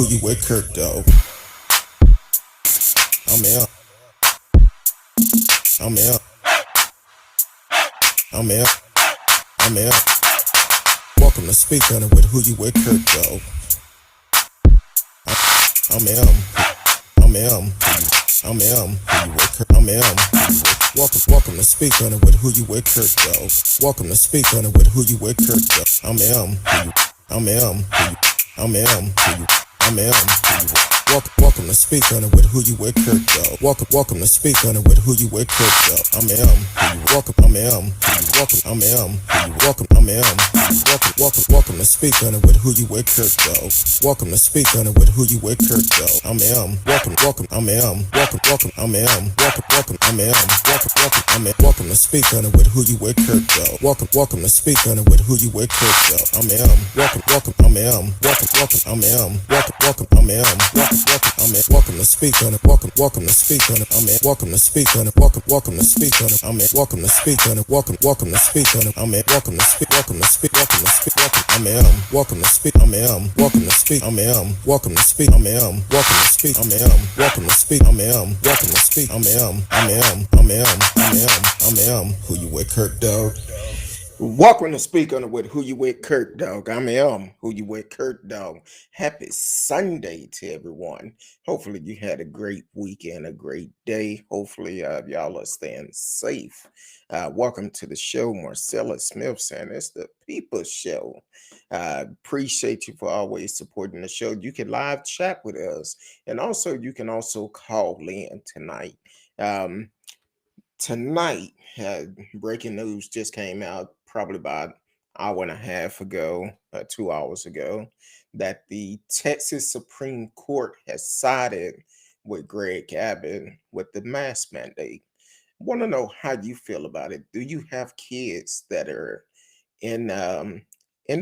who you with, Kirk, though. I'm out. I'm out. I'm out. I'm out. Welcome to Speak On It with who you with, Kirk, though. I'm out. I'm out. I'm out. Who you with, Kirk? I'm out. Welcome to Speak On It with who you with, Kirk, though. Welcome to Speak On It with who you with, Kirk, though. I'm out. I'm out. I'm out. I'm out. Welcome to Speak On It with who you with, Kirk, though. Welcome to Speak On It with who you with, Kirk, though. I'm welcome. I'm welcome. I'm welcome. I'm welcome to Speak On It with who you with, Kirk, though. Welcome to Speak On It with who you with, Kirk, though. I'm welcome. I'm welcome. I'm welcome. I'm welcome to Speak On It with who you with, Kirk, though. Welcome to Speak On It with who you with, Kirk, though. I'm welcome. I'm welcome. I'm welcome. I'm welcome to Speak On It. Welcome to Speak On It. I'm welcome to Speak On It. Welcome to Speak On it. I'm welcome to Speak On It. Welcome to Speak On it. I'm welcome to speak. Welcome to speak. Welcome to speak. I'm welcome to speak. I'm welcome to speak. I'm welcome to speak. I'm welcome to speak. I'm welcome to speak. I'm welcome to speak. I'm who you with, Kirk, dog. Welcome to Speak On It with who you with, Kirk, dog. I'm who you with, Kirk, dog. Happy Sunday to everyone. Hopefully you had a great weekend, a great day. Hopefully y'all are staying safe. Welcome to the show. Marcella Smith saying it's the People Show. Appreciate you for always supporting the show. You can live chat with us, and also you can also call in tonight. Tonight, breaking news just came out probably about an hour and a half ago, 2 hours ago, that the Texas Supreme Court has sided with Gregg Abbott with the mask mandate. I want to know how you feel about it. Do you have kids that are in the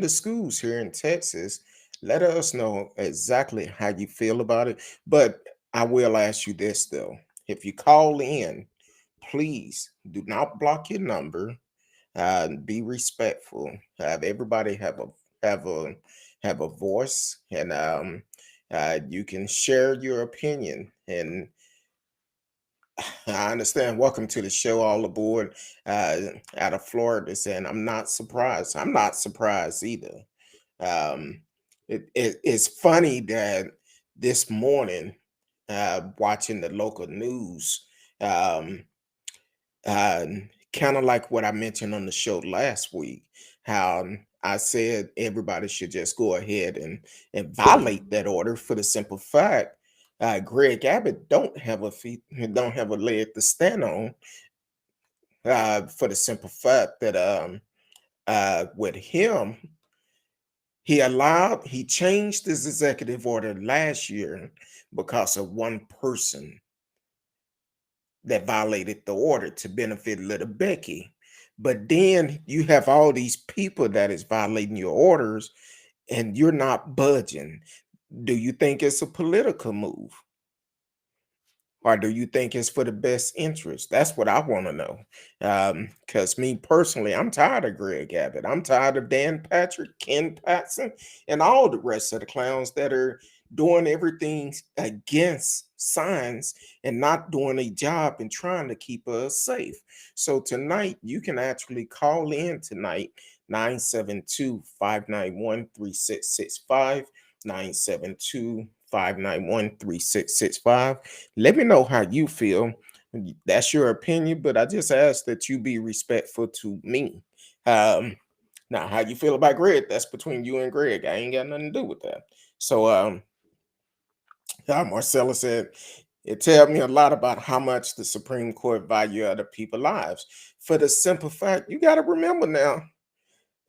schools here in Texas? Let us know exactly how you feel about it. But I will ask you this though: if you call in, please do not block your number. Be respectful. Have everybody have a voice, and you can share your opinion. And I understand. Welcome to the show, all aboard. Out of Florida, saying I'm not surprised. I'm not surprised either. Um, it's funny that this morning, watching the local news. Um, uh, Kind of like what I mentioned on the show last week, how I said everybody should just go ahead and violate that order for the simple fact Greg Abbott don't have a leg to stand on, for the simple fact that with him, he changed his executive order last year because of one person that violated the order to benefit little Becky. But then you have all these people that is violating your orders and you're not budging. Do you think it's a political move? Or do you think it's for the best interest? That's what I want to know. Because me personally, I'm tired of Greg Abbott. I'm tired of Dan Patrick, Ken Patson, and all the rest of the clowns that are doing everything against science and not doing a job and trying to keep us safe. So tonight, you can actually call in tonight, 972-591-3665, 972-591-3665. Let me know how you feel. That's your opinion, but I just ask that you be respectful to me. Now, how you feel about Greg, that's between you and Greg. I ain't got nothing to do with that. So, Marcella said, it tells me a lot about how much the Supreme Court value other people's lives. For the simple fact, you got to remember now,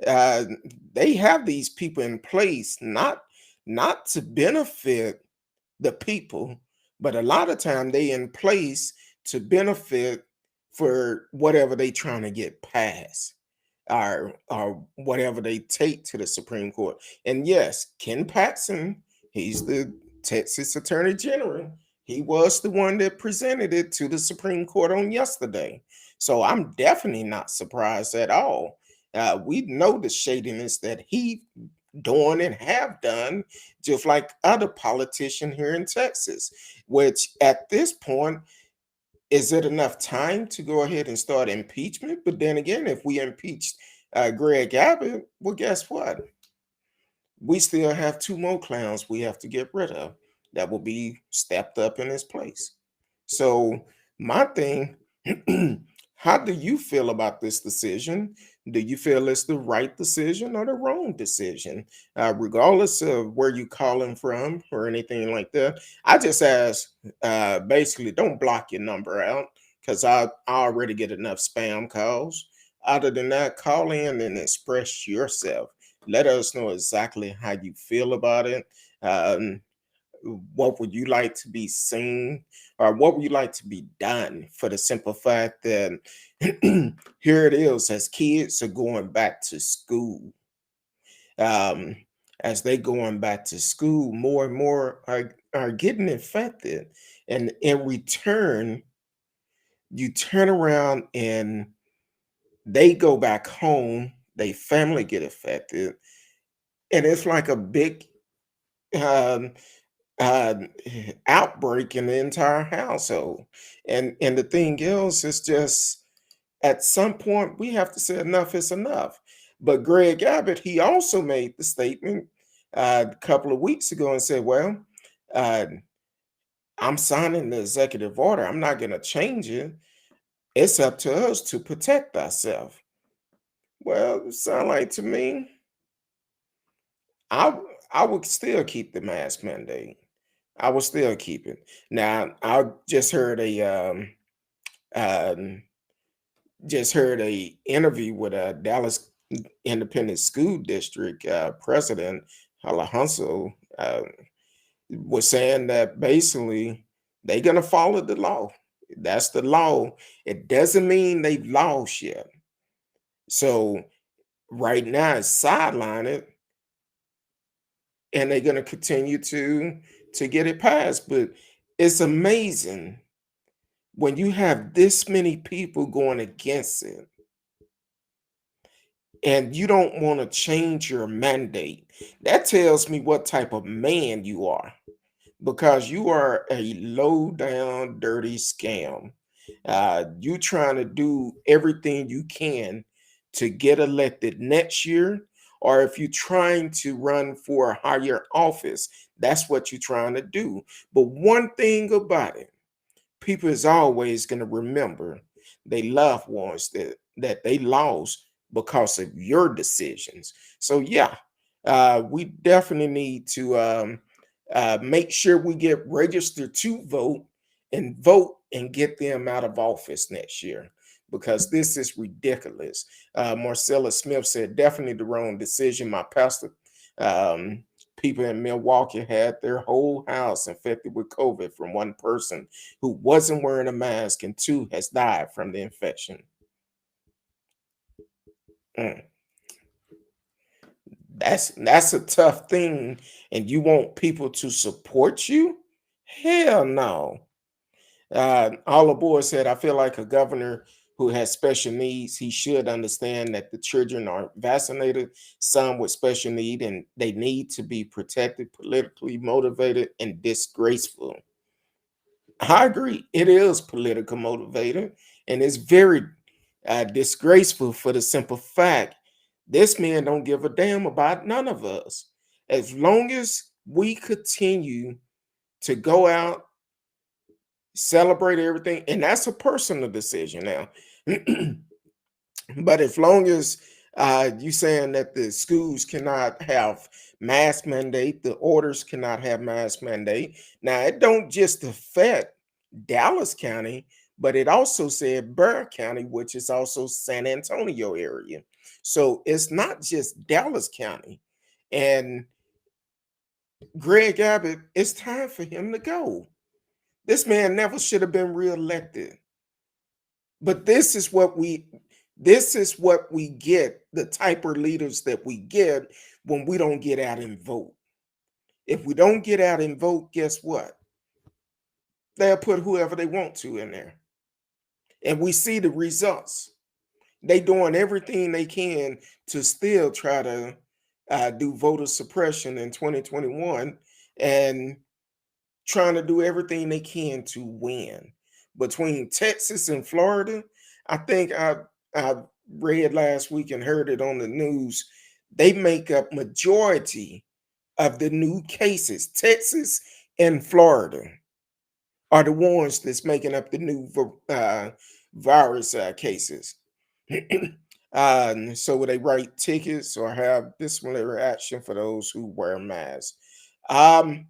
uh, they have these people in place not to benefit the people, but a lot of time they in place to benefit for whatever they trying to get passed, or whatever they take to the Supreme Court. And yes, Ken Patson, he's the Texas Attorney General. He was the one that presented it to the Supreme Court on yesterday. So I'm definitely not surprised at all. We know the shadiness that he doing and have done, just like other politicians here in Texas, which at this point, is it enough time to go ahead and start impeachment? But then again, if we impeached Greg Abbott, well, guess what? We still have two more clowns we have to get rid of that will be stepped up in his place. So, my thing, how do you feel about this decision? Do you feel it's the right decision or the wrong decision? Regardless of where you calling from or anything like that, I just ask, basically, don't block your number out because I already get enough spam calls. Other than that, call in and express yourself. Let us know exactly how you feel about it. Um, what would you like to be seen, or what would you like to be done, for the simple fact that here it is, as kids are going back to school, um, as they going back to school, more and more are getting infected, and in return you turn around and they go back home, they family get affected, and it's like a big um, uh, outbreak in the entire household. And the thing is, it's just at some point we have to say enough is enough. But Greg Abbott, he also made the statement a couple of weeks ago and said, "Well, uh, I'm signing the executive order. I'm not going to change it. It's up to us to protect ourselves." Well, it sound like to me, I would still keep the mask mandate. I will still keep it. Now, I um, just heard a interview with a Dallas Independent School District president, Alejandro, was saying that basically they're gonna follow the law. That's the law. It doesn't mean they've lost yet. So right now it's sidelined, and they're gonna continue to get it passed. But it's amazing when you have this many people going against it and you don't want to change your mandate. That tells me what type of man you are, because you are a low down dirty scam. You trying to do everything you can to get elected next year, or if you're trying to run for a higher office, that's what you're trying to do. But one thing about it, people is always going to remember they loved ones that they lost because of your decisions. So yeah, we definitely need to make sure we get registered to vote and get them out of office next year, because this is ridiculous. Marcella Smith said, definitely the wrong decision. My pastor, um, people in Milwaukee had their whole house infected with COVID from one person who wasn't wearing a mask, and two has died from the infection. Mm, that's a tough thing, and you want people to support you? Hell no. All the boys said, I feel like a governor who has special needs, he should understand that the children are vaccinated, some with special need, and they need to be protected, politically motivated, and disgraceful. I agree. It is political motivated, and it's very disgraceful, for the simple fact this man don't give a damn about none of us. As long as we continue to go out, celebrate everything, and that's a personal decision now. But as long as you saying that the schools cannot have mask mandate, the orders cannot have mask mandate. Now it don't just affect Dallas County, but it also said Burr County, which is also San Antonio area. So it's not just Dallas County. And Greg Abbott, it's time for him to go. This man never should have been reelected. But this is what we get, the type of leaders that we get when we don't get out and vote. If we don't get out and vote, guess what? They'll put whoever they want to in there. And we see the results. They doing everything they can to still try to do voter suppression in 2021 and trying to do everything they can to win. Between Texas and Florida, I think I read last week and heard it on the news. They make up majority of the new cases. Texas and Florida are the ones that's making up the new virus cases. So would they write tickets or have disciplinary action for those who wear masks? Um,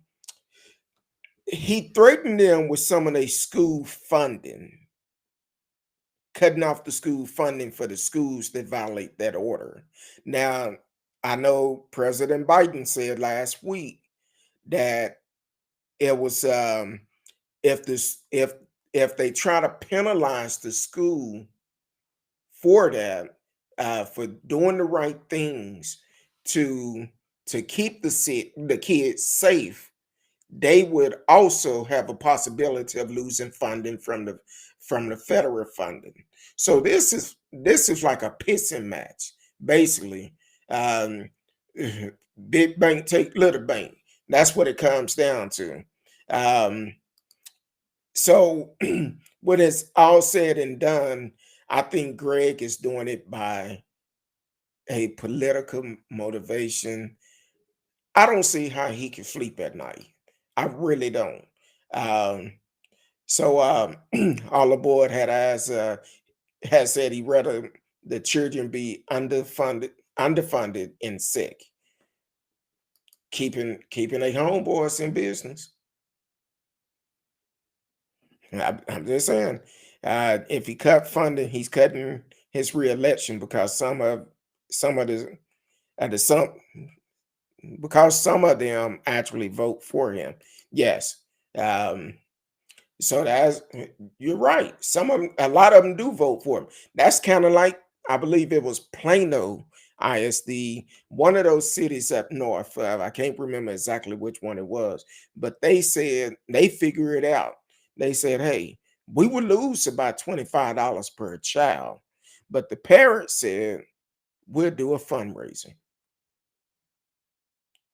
he threatened them with some of their school funding, cutting off the school funding for the schools that violate that order. Now, I know President Biden said last week that it was if this if they try to penalize the school for that, for doing the right things to keep the kids safe, they would also have a possibility of losing funding from the federal funding. So this is like a pissing match, basically. Um, Big bank take little bank. That's what it comes down to. Um, so when it's all said and done, I think Greg is doing it by a political motivation. I don't see how he can sleep at night. I really don't. Um, so all aboard has said he rather the children be underfunded and sick, keeping their homeboys in business. I'm just saying, if he cut funding, he's cutting his reelection because some of the some because some of them actually vote for him. Yes. Um, so that's you're right. A lot of them do vote for him. That's kind of like I believe it was Plano ISD, one of those cities up north. I can't remember exactly which one it was, but they said they figure it out. They said, "Hey, we would lose about $25 per child," but the parents said, "We'll do a fundraiser.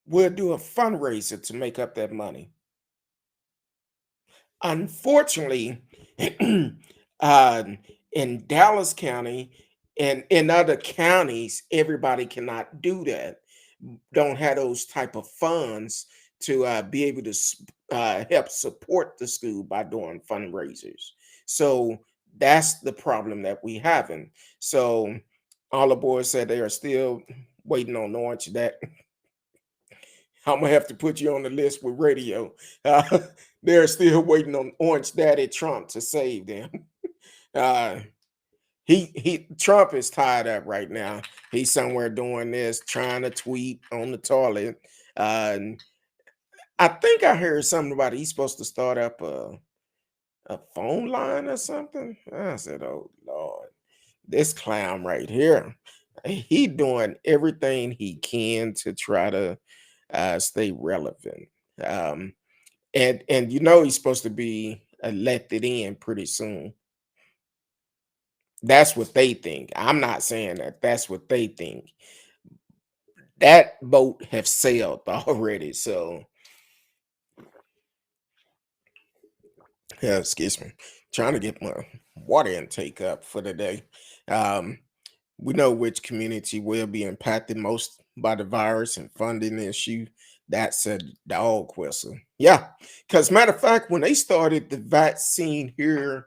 We'll do a fundraiser to make up that money." Unfortunately, uh, in Dallas County and in other counties, everybody cannot do that. Don't have those type of funds to be able to help support the school by doing fundraisers. So that's the problem that we having. So all the boys said they are still waiting on Orange that I'm gonna have to put you on the list with radio. Uh, they're still waiting on Orange Daddy Trump to save them. Uh, he Trump is tied up right now. He's somewhere doing this, trying to tweet on the toilet. And I think I heard something about he's supposed to start up a phone line or something. I said, "Oh Lord, this clown right here, he doing everything he can to try to stay relevant." Um, and he's supposed to be elected in pretty soon. That's what they think. I'm not saying that. That's what they think. That boat have sailed already. So yeah, excuse me. Trying to get my water intake up for the day. Um, we know which community will be impacted most by the virus and funding issue. That's a dog whistle. Yeah, because matter of fact, when they started the vaccine here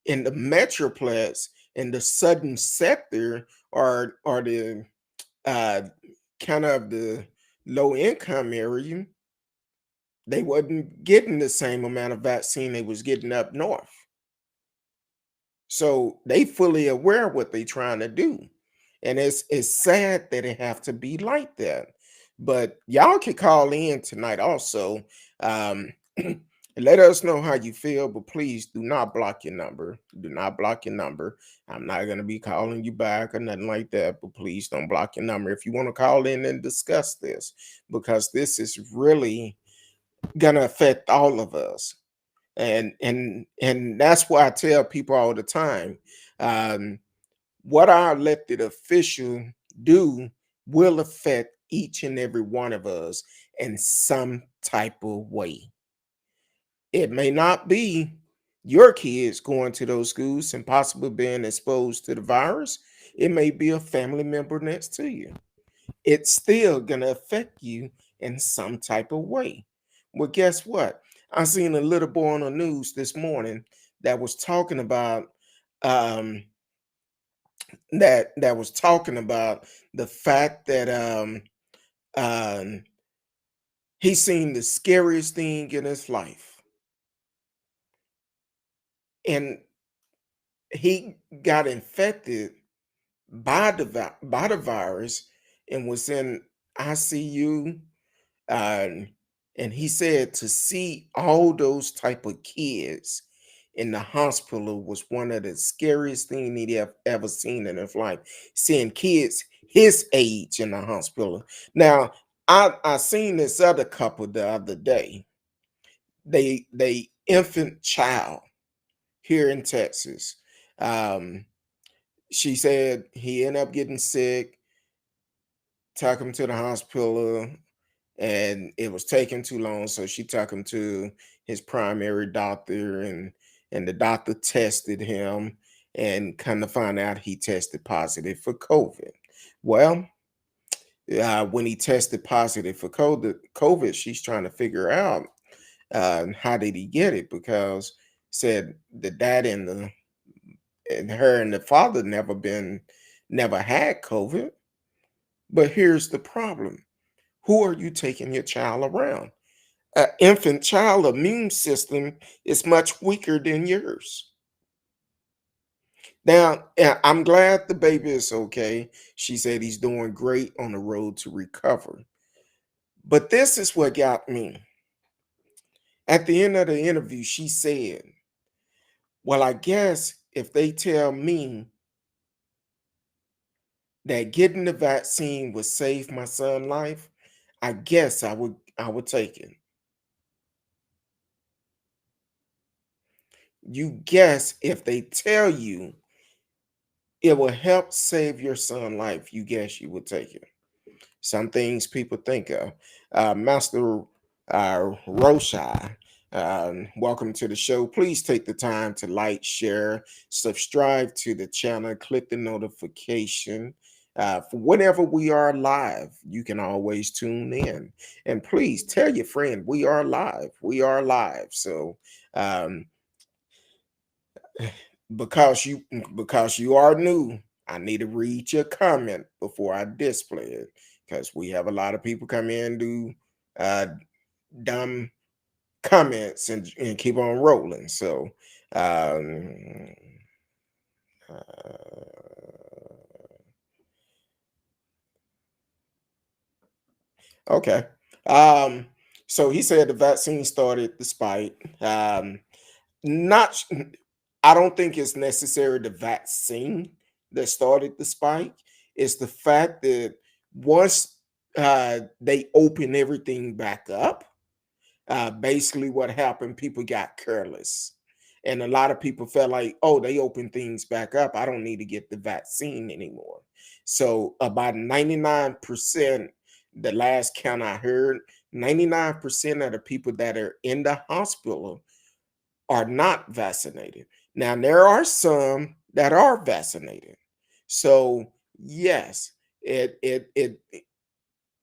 in the metroplex in the southern sector or the uh kind of the low income area, they wasn't getting the same amount of vaccine they was getting up north. So they fully aware of what they trying to do. And it's sad that it have to be like that. But y'all can call in tonight also. Um let us know how you feel, but please do not block your number. Do not block your number. I'm not gonna be calling you back or nothing like that, but please don't block your number if you want to call in and discuss this, because this is really gonna affect all of us. And that's why I tell people all the time, um, what our elected official do will affect each and every one of us in some type of way. It may not be your kids going to those schools and possibly being exposed to the virus. It may be a family member next to you. It's still gonna affect you in some type of way. Well, guess what? I seen a little boy on the news this morning that was talking about um that was talking about the fact that um he seen the scariest thing in his life. And he got infected by the virus and was in ICU. Um, and he said to see all those type of kids in the hospital was one of the scariest things he'd ever seen in his life. Seeing kids his age in the hospital. Now, I seen this other couple the other day. They infant child here in Texas. Um, she said he ended up getting sick, took him to the hospital, and it was taking too long. So she took him to his primary doctor, and the doctor tested him and kind of find out he tested positive for COVID. Well, when he tested positive for COVID, she's trying to figure out how did he get it, because said the dad and her and the father never had COVID. But here's the problem: who are you taking your child around? An infant child immune system is much weaker than yours. Now, I'm glad the baby is okay. She said he's doing great on the road to recover. But this is what got me. At the end of the interview, she said, well, I guess if they tell me that getting the vaccine would save my son's life, I guess I would take it. You guess if they tell you it will help save your son's life, you guess you would take it. Some things people think of. Master Roshai, welcome to the show. Please take the time to like, share, subscribe to the channel, click the notification. For whenever we are live, you can always tune in. And please tell your friend we are live. We are live. So um, because you are new, I need to read your comment before I display it, because we have a lot of people come in and do uh dumb comments and keep on rolling. So um uh, okay. So he said the vaccine started the spike. Not I don't think it's necessarily the vaccine that started the spike. It's the fact that once they open everything back up, basically what happened, people got careless. And a lot of people felt like, oh, they opened things back up, I don't need to get the vaccine anymore. So about 99%, the last count I heard, 99% of the people that are in the hospital are not vaccinated. Now there are some that are vaccinated. So yes, it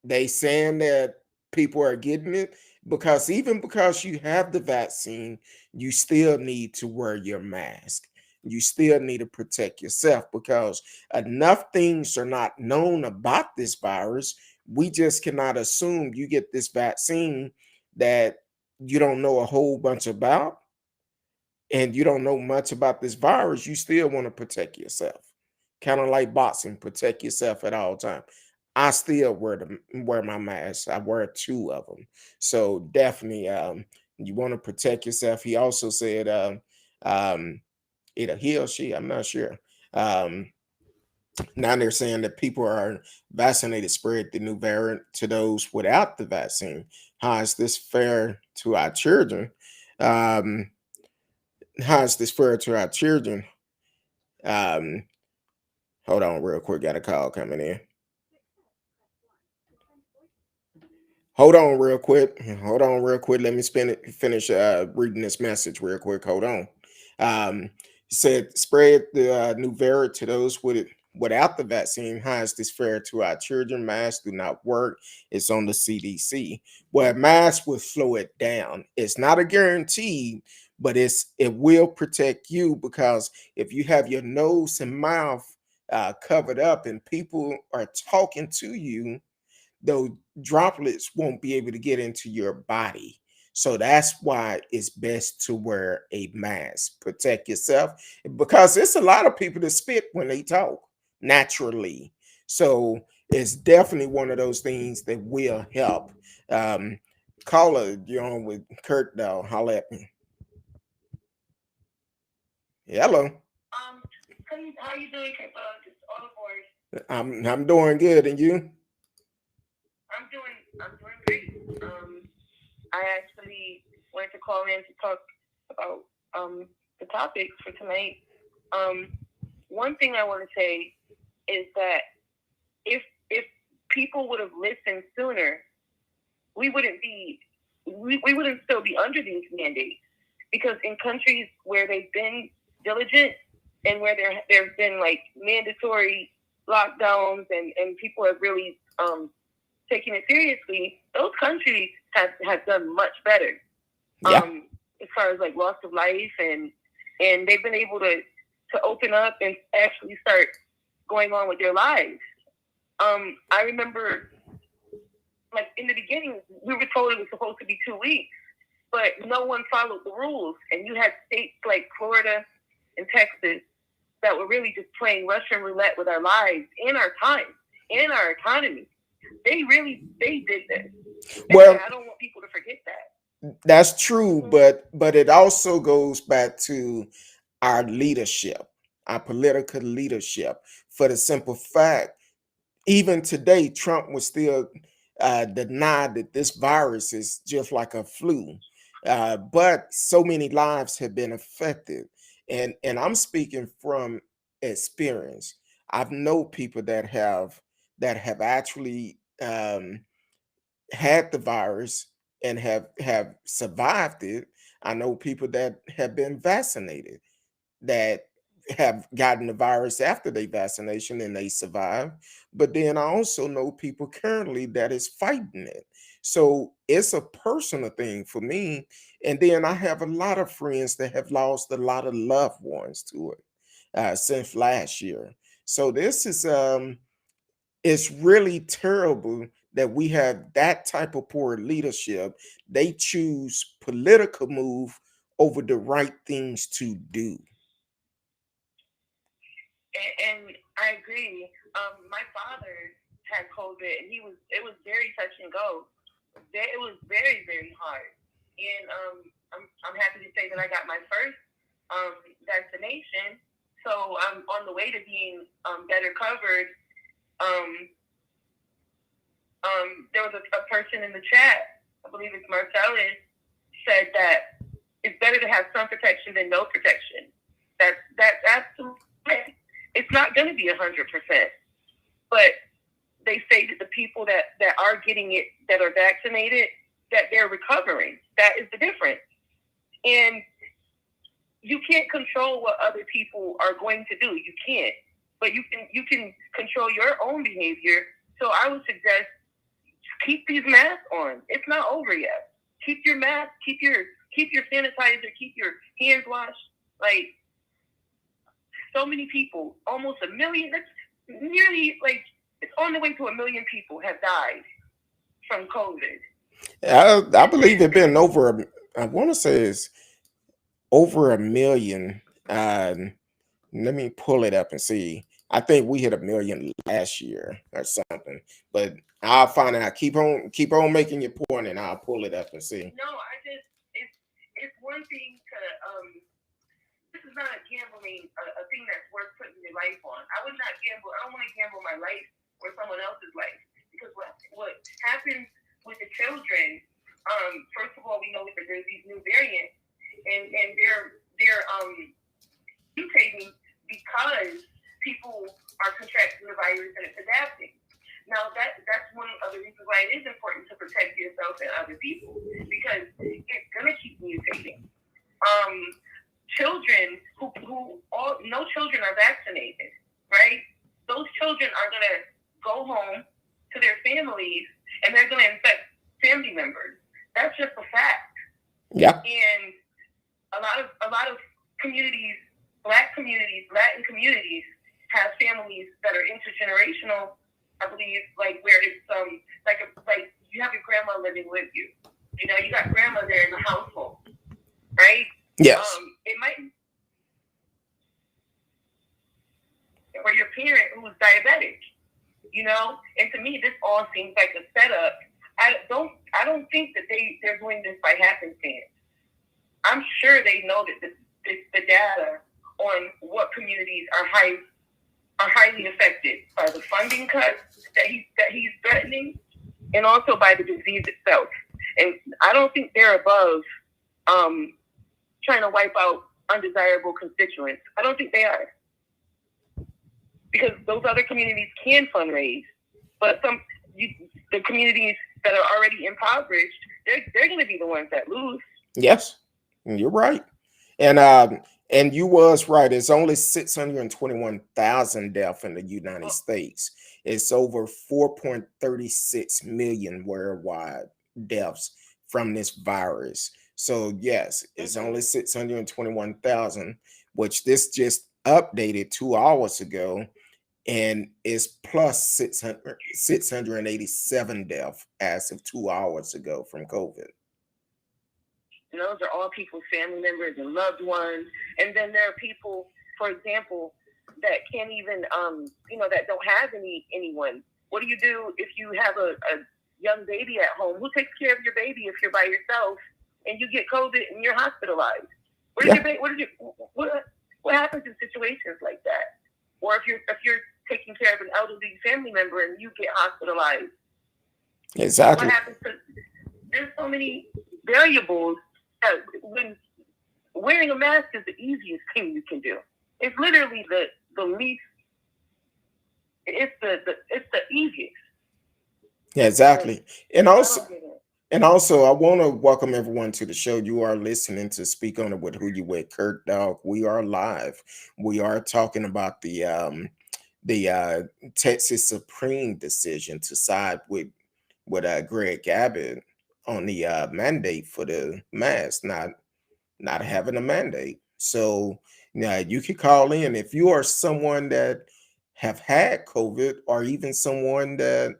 they saying that people are getting it, because even because you have the vaccine, you still need to wear your mask. You still need to protect yourself, because enough things are not known about this virus. We just cannot assume you get this vaccine that you don't know a whole bunch about, and you don't know much about this virus. You still want to protect yourself. Kind of like boxing, protect yourself at all times. I still wear my mask. I wear two of them. So definitely, you want to protect yourself. He also said, um, either he or she, I'm not sure. Um, Now they're saying that people are vaccinated spread the new variant to those without the vaccine. How is this fair to our children? Um, how is this fair to our children? Um, Hold on real quick. Got a call coming in. Hold on real quick. Hold on real quick. Let me finish reading this message real quick. Hold on. He said, spread the new variant to those with it without the vaccine. How is this fair to our children? Masks do not work. It's on the CDC. Well, masks will slow it down. It's not a guarantee, but it will protect you, because if you have your nose and mouth covered up and people are talking to you, those droplets won't be able to get into your body. So that's why it's best to wear a mask. Protect yourself, because it's a lot of people that spit when they talk naturally. So it's definitely one of those things that will help. Um, Caller, you're on with Kurt though. Holla at me. Hello. How you doing, just all the boys? I'm doing good, and you? I'm doing great. I actually wanted to call in to talk about the topics for tonight. Um, One thing I want to say is that if people would have listened sooner, we wouldn't be we wouldn't still be under these mandates, because in countries where they've been diligent and where there's been like mandatory lockdowns, and people have really taking it seriously, those countries have done much better Yeah. as far as like loss of life, and they've been able to open up and actually start going on with their lives. I remember, like in the beginning, we were told it was supposed to be 2 weeks, but no one followed the rules, and you had states like Florida and Texas that were really just playing Russian roulette with our lives and our time and our economy. They did this, and Well, I don't want people to forget that. that's true, Mm-hmm. but it also goes back to our leadership, our political leadership. For the simple fact, even today, Trump was still deny that this virus is just like a flu. But so many lives have been affected, and I'm speaking from experience. I've know people that have actually had the virus and have survived it. I know people that have been vaccinated that have gotten the virus after their vaccination and they survive. But then I also know people currently that is fighting it. So it's a personal thing for me. And then I have a lot of friends that have lost a lot of loved ones to it since last year. So this is it's really terrible that we have that type of poor leadership. They choose political move over the right things to do. And I agree. My father had COVID, and it was very touch and go. It was very very hard, and I'm happy to say that I got my first vaccination, so I'm on the way to being better covered. Um, there was a person in the chat, I believe it's Marcellus, said that it's better to have some protection than no protection. That's absolutely right. It's not going to be 100%, but they say that the people that are getting it, that are vaccinated, that they're recovering. That is the difference. And you can't control what other people are going to do. You can't, but you can control your own behavior. So I would suggest keep these masks on. It's not over yet. Keep your mask. Keep your sanitizer. Keep your hands washed. Like so many people, almost a million. That's nearly like it's on the way to a million people have died from COVID. I believe it been over. I want to say it's over a million. Let me pull it up and see. I think we hit a million last year or something. But I'll find out. Keep on making your point, and I'll pull it up and see. No, I just it's one thing to this is not a gambling a thing that's worth putting your life on. I would not gamble. I don't want to gamble my life or someone else's life, because what happens with the children? First of all, we know that there's these new variants, and they're mutating because people are contracting the virus and it's adapting. Now that's one of the reasons why it is important to protect yourself and other people because it's gonna keep mutating. Um, children who all no children are vaccinated, right? Those children are gonna go home to their families and they're gonna infect family members. That's just a fact. Yeah. And a lot of communities, Black communities, Latin communities, have families that are intergenerational. I believe, like where it's like you have your grandma living with you. You know, you got grandma there in the household, right? Yes. It might, or your parent who's diabetic. You know, and to me, this all seems like a setup. I don't think that they're doing this by happenstance. I'm sure they know that the data on what communities are highly affected by the funding cuts that he's threatening, and also by the disease itself. And I don't think they're above trying to wipe out undesirable constituents. I don't think they are, because those other communities can fundraise, but the communities that are already impoverished, they're going to be the ones that lose. Yes. You're right. And you was right. It's only 621,000 deaths in the United Oh, States. It's over 4.36 million worldwide deaths from this virus. So yes, it's mm-hmm. only 621,000, which this just updated 2 hours ago, and it's plus 687 deaths as of 2 hours ago from COVID. And those are all people's family members and loved ones. And then there are people, for example, that can't even, that don't have anyone. What do you do if you have a young baby at home? Who takes care of your baby if you're by yourself and you get COVID and you're hospitalized? Yeah. What happens in situations like that? Or if you're taking care of an elderly family member and you get hospitalized, Exactly. what happens? There's so many variables. When wearing a mask is the easiest thing you can do. It's literally the least. It's the easiest. Yeah, exactly. And I also, don't get it. I want to welcome everyone to the show. You are listening to Speak On It with Who You With, Kurt Dog. We are live. We are talking about the Texas Supreme decision to side with Gregg Abbott on the mandate for the mask, not having a mandate. So now you can call in if you are someone that have had COVID, or even someone that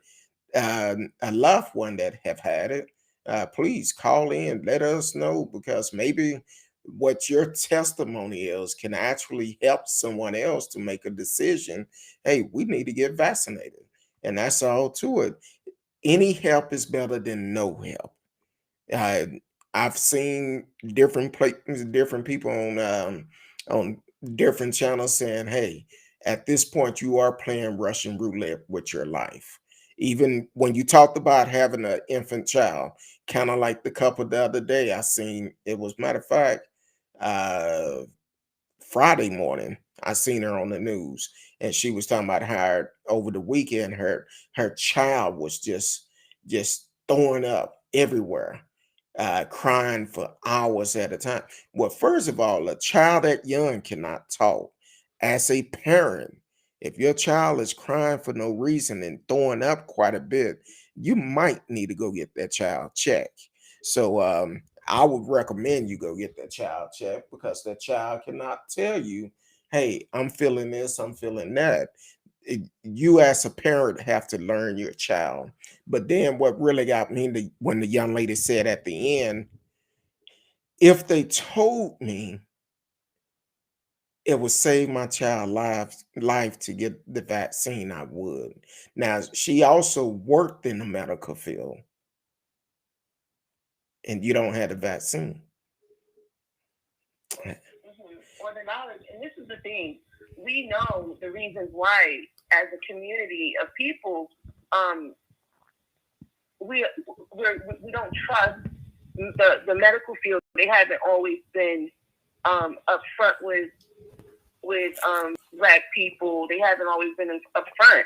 a loved one that have had it. Please call in, let us know, because maybe what your testimony is can actually help someone else to make a decision. Hey, we need to get vaccinated, and that's all to it. Any help is better than no help. uh, I've seen different people on different channels saying, "Hey, at this point, you are playing Russian roulette with your life." Even when you talked about having an infant child, kind of like the couple the other day, I seen it was matter of fact, uh, Friday morning, I seen her on the news, and she was talking about how over the weekend her child was just throwing up everywhere, crying for hours at a time. Well, first of all, a child that young cannot talk. As a parent, if your child is crying for no reason and throwing up quite a bit, you might need to go get that child checked. So I would recommend you go get that child checked, because that child cannot tell you, hey, I'm feeling this, I'm feeling that. You as a parent have to learn your child. But then what really got me when the young lady said at the end, if they told me it would save my child life to get the vaccine, I would. Now she also worked in the medical field, and you don't have the vaccine. Or the knowledge. And this is the thing. We know the reasons why, as a community of people, um, we don't trust the medical field. They haven't always been upfront with Black people. They haven't always been upfront.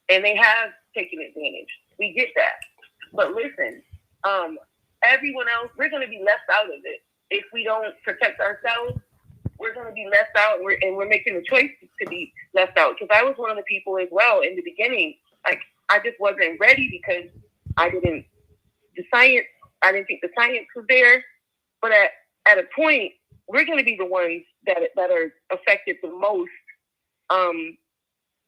and they have taken advantage. We get that. But listen, um, everyone else, we're going to be left out of it. If we don't protect ourselves, we're going to be left out, and we're making the choice to be left out. Because I was one of the people as well in the beginning. Like, I just wasn't ready because I didn't, the science, I didn't think the science was there. But at a point, we're going to be the ones that are affected the most, um,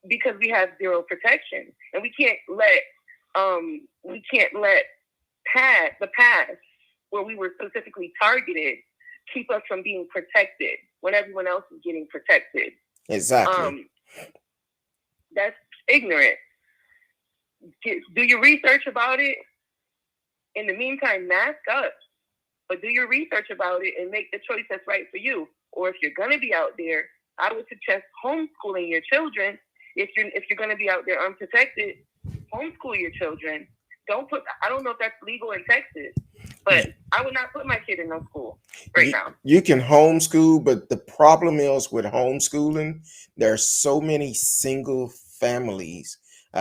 because we have zero protection, and we can't let the past where we were specifically targeted keep us from being protected when everyone else is getting protected. Exactly. Um, that's ignorant. Do your research about it. In the meantime, mask up, but do your research about it and make the choice that's right for you. Or if you're gonna be out there, I would suggest homeschooling your children. If you're gonna be out there unprotected, homeschool your children. Don't put. I don't know if that's legal in Texas, but I would not put my kid in no school right now. You can homeschool, but the problem is with homeschooling, there are so many single families,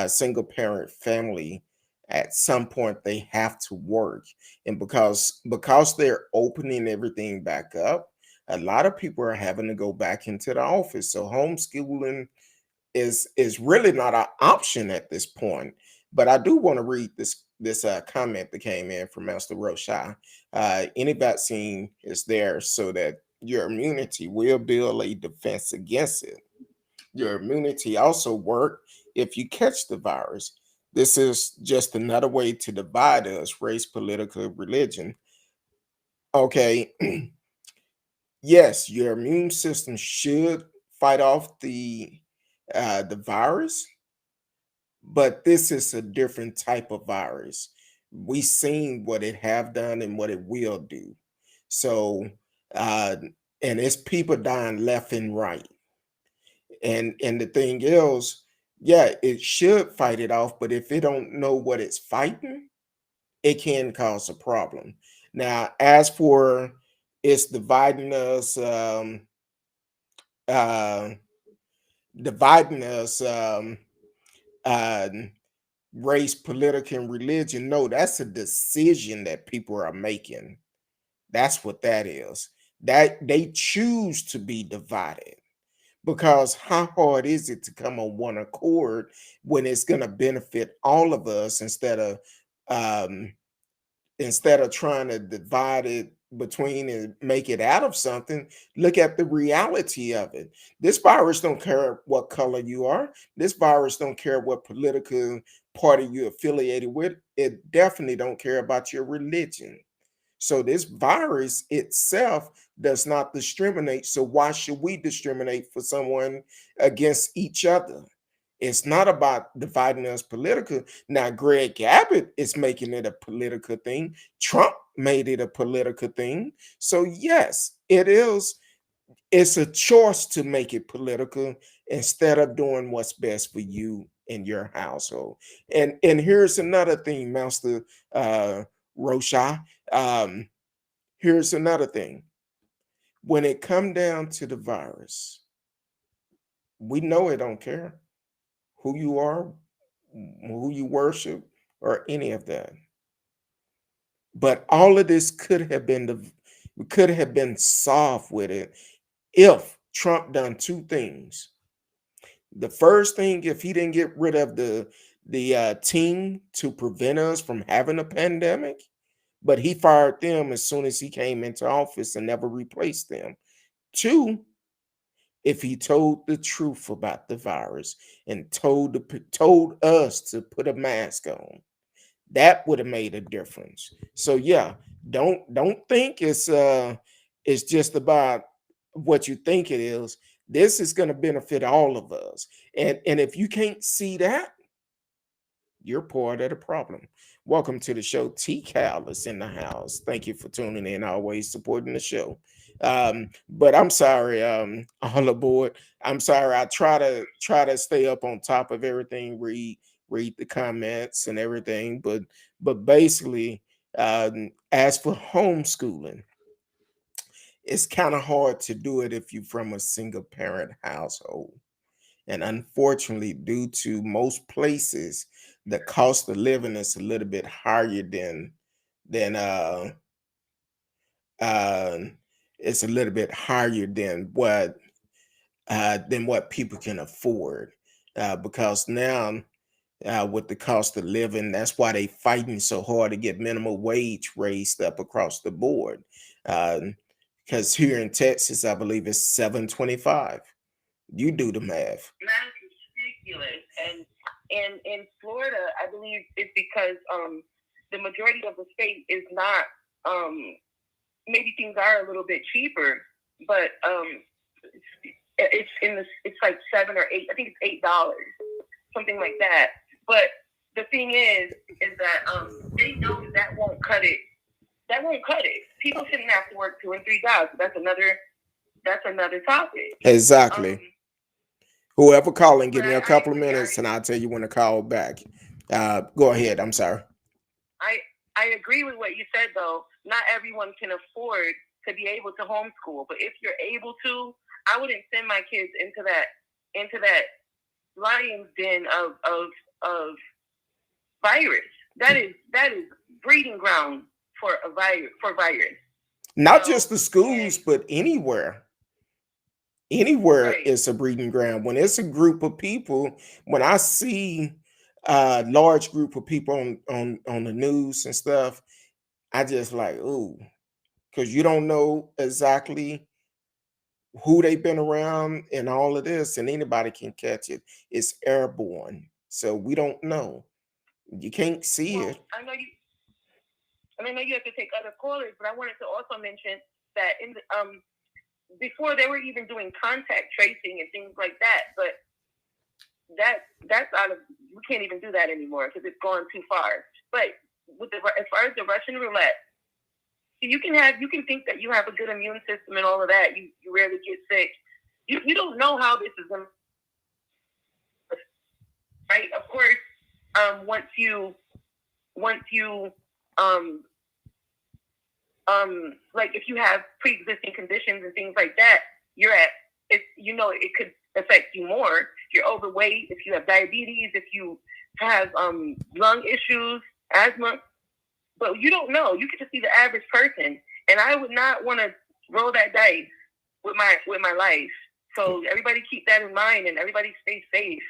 single parent family. At some point, they have to work, and because they're opening everything back up, a lot of people are having to go back into the office. So homeschooling is really not an option at this point. But I do want to read this comment that came in from Master Roshai. Any vaccine is there so that your immunity will build a defense against it. Your immunity also work if you catch the virus. This is just another way to divide us: race, political, religion. Okay, yes, your immune system should fight off the virus, but this is a different type of virus. We seen what it have done and what it will do. So, uh, and it's people dying left and right. And the thing is, yeah, it should fight it off, but if it don't know what it's fighting, it can cause a problem. Now, as for it's uh, dividing us, uh, race, political, and religion. No, that's a decision that people are making. That's what that is. That they choose to be divided. Because how hard is it to come on one accord when it's going to benefit all of us um, instead of trying to divide it between and make it out of something? Look at the reality of it. This virus don't care what color you are. This virus don't care what political party you're affiliated with. It definitely don't care about your religion. So this virus itself does not discriminate. So why should we discriminate for someone against each other? It's not about dividing us political. Now, Greg Abbott is making it a political thing. Trump made it a political thing. So yes, it is. It's a choice to make it political instead of doing what's best for you and your household. And here's another thing, Master Rosha. Um, Here's another thing. When it come down to the virus, we know it don't care who you are, who you worship, or any of that. But all of this could have been solved with it if Trump done two things. The first thing, if he didn't get rid of the team to prevent us from having a pandemic, but he fired them as soon as he came into office and never replaced them. Two, if he told the truth about the virus and told us to put a mask on, that would have made a difference. So yeah, don't think it's just about what you think it is. This is going to benefit all of us. And if you can't see that, you're part of the problem. Welcome to the show. T Cal is in the house. Thank you for tuning in, always supporting the show. But I'm sorry, all aboard. I'm sorry. I try to stay up on top of everything, read the comments and everything. But basically, as for homeschooling, it's kind of hard to do it if you're from a single parent household. And unfortunately, due to most places, the cost of living is a little bit higher than uh it's a little bit higher than what people can afford. Because now, with the cost of living, that's why they fighting so hard to get minimum wage raised up across the board. Because here in Texas, I believe it's 7.25. You do the math. That is ridiculous. And in Florida, I believe it's because the majority of the state is not maybe things are a little bit cheaper, but it's like $7 or $8. I think it's $8, something like that. But the thing is that they know that won't cut it. That won't cut it. People shouldn't have to work 2 and 3 jobs. That's another topic. Exactly. Whoever calling, give but me a I couple of agree. minutes and I'll tell you when to call back. Go ahead. I'm sorry. I agree with what you said, though. Not everyone can afford to be able to homeschool, but if you're able to, I wouldn't send my kids into that lion's den of virus. That is breeding ground for a virus. Not So, just the schools, but anywhere. Anywhere right. is a breeding ground. When it's a group of people, when I see a large group of people on the news and stuff, I just like, ooh, because you don't know exactly who they've been around and all of this, and anybody can catch it. It's airborne, so we don't know. You can't see Well, it. I know you have to take other callers, but I wanted to also mention that in the, before they were even doing contact tracing and things like that, but that's out of, we can't even do that anymore because it's gone too far. But as far as the Russian roulette, you can think that you have a good immune system and all of that. You rarely get sick. You don't know how this is going, right? Of course, once you um like if you have pre-existing conditions and things like that, you're at it. It could affect you more. If you're overweight, if you have diabetes, if you have lung issues, asthma, but you don't know. You could just be the average person, and I would not want to roll that dice with my life. So everybody keep that in mind, and everybody stay safe.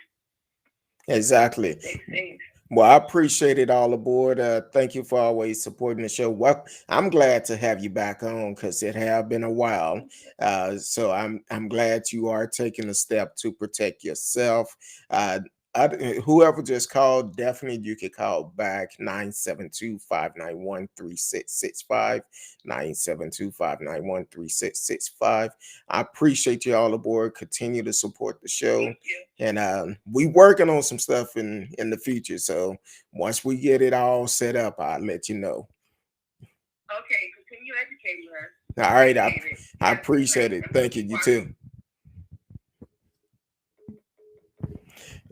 Exactly. Stay safe. Well, I appreciate it all aboard. Thank you for always supporting the show. Well, I'm glad to have you back on because it have been a while. So I'm glad you are taking a step to protect yourself. Uh, Whoever just called, definitely you could call back 972-591-3665, 972-591-3665. I appreciate you all aboard. Continue to support the show. And we working on some stuff in the future. So once we get it all set up, I'll let you know. Okay, continue educating us. All right, I appreciate it. Thank you. You too.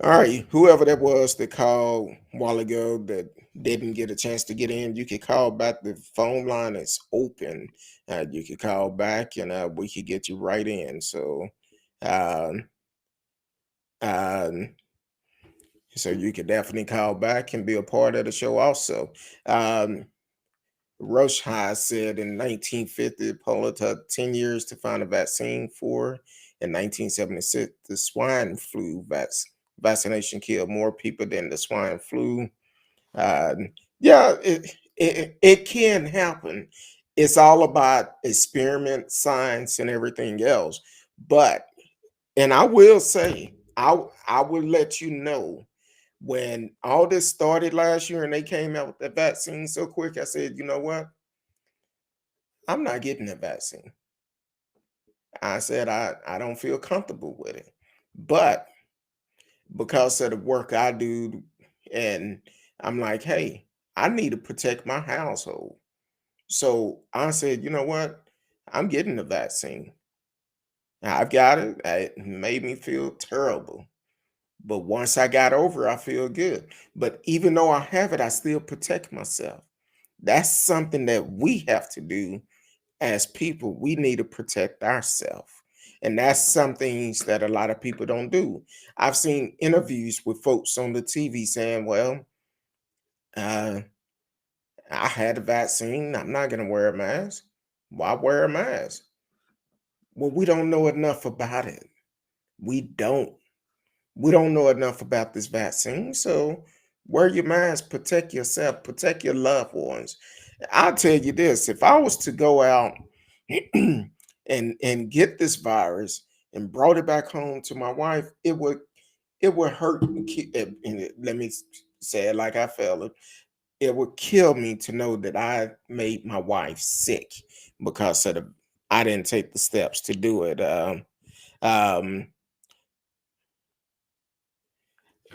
All right, whoever that was that called a while ago that didn't get a chance to get in, you could call back. The phone line is open. You could call back and we could get you right in. So, um, um, so you could definitely call back and be a part of the show also. Roche said in 1950, Polio took 10 years to find a vaccine for. In 1976, the swine flu vaccination killed more people than the swine flu. Uh, yeah, it can happen. It's all about experiment, science, and everything else. But, and I will say, I will let you know when all this started last year and they came out with the vaccine so quick, I said, you know what? I'm not getting the vaccine. I said, I don't feel comfortable with it. But because of the work I do, and I'm like, hey, I need to protect my household. So I said, you know what? I'm getting the vaccine. I've got it. It made me feel terrible. But once I got over, I feel good. But even though I have it, I still protect myself. That's something that we have to do as people. We need to protect ourselves. And that's some things that a lot of people don't do. I've seen interviews with folks on the TV saying, well, uh, I had a vaccine. I'm not going to wear a mask. Why wear a mask? Well, we don't know enough about it. We don't. We don't know enough about this vaccine. So wear your mask, protect yourself, protect your loved ones. I'll tell you this, if I was to go out and get this virus and brought it back home to my wife, it would hurt. Let me say it like I felt it. It would kill me to know that I made my wife sick because of I didn't take the steps to do it. Um,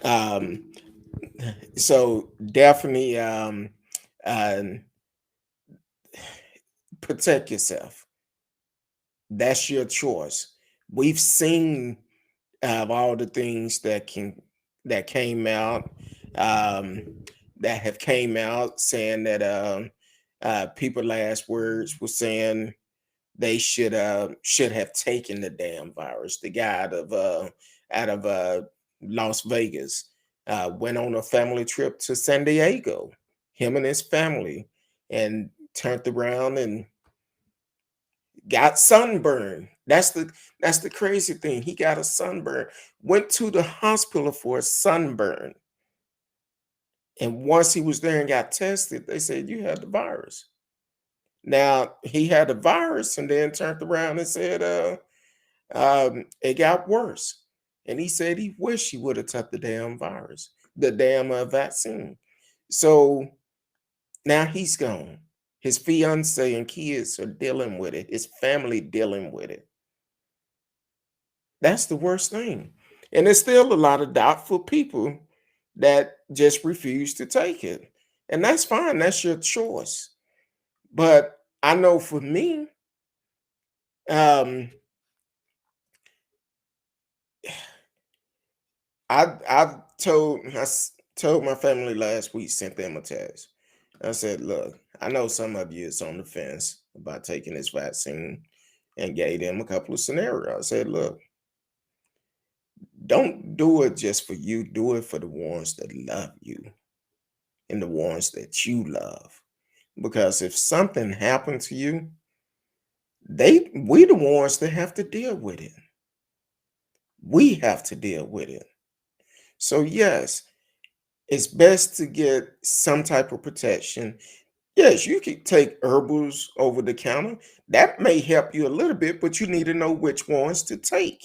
um, so definitely uh, protect yourself. That's your choice. We've seen all the things that came out um, that have came out saying that people last words were saying they should have taken the damn virus. The guy out of Las Vegas went on a family trip to San Diego, him and his family, and turned around and got sunburned. That's the crazy thing. He got a sunburn. Went to the hospital for a sunburn, and once he was there and got tested, they said you had the virus. Now he had the virus, and then turned around and said, it got worse. And he said he wished he would have took the damn virus, the damn vaccine. So now he's gone. His fiance and kids are dealing with it. His family dealing with it. That's the worst thing. And there's still a lot of doubtful people that just refuse to take it. And that's fine. That's your choice. But I know for me, um, I told my family last week, sent them a text. I said, look, I know some of you is on the fence about taking this vaccine, and gave them a couple of scenarios. I said, look, don't do it just for you, do it for the ones that love you and the ones that you love. Because if something happened to you, we the ones that have to deal with it. We have to deal with it. So yes, it's best to get some type of protection. Yes, you can take herbals over the counter. That may help you a little bit, but you need to know which ones to take.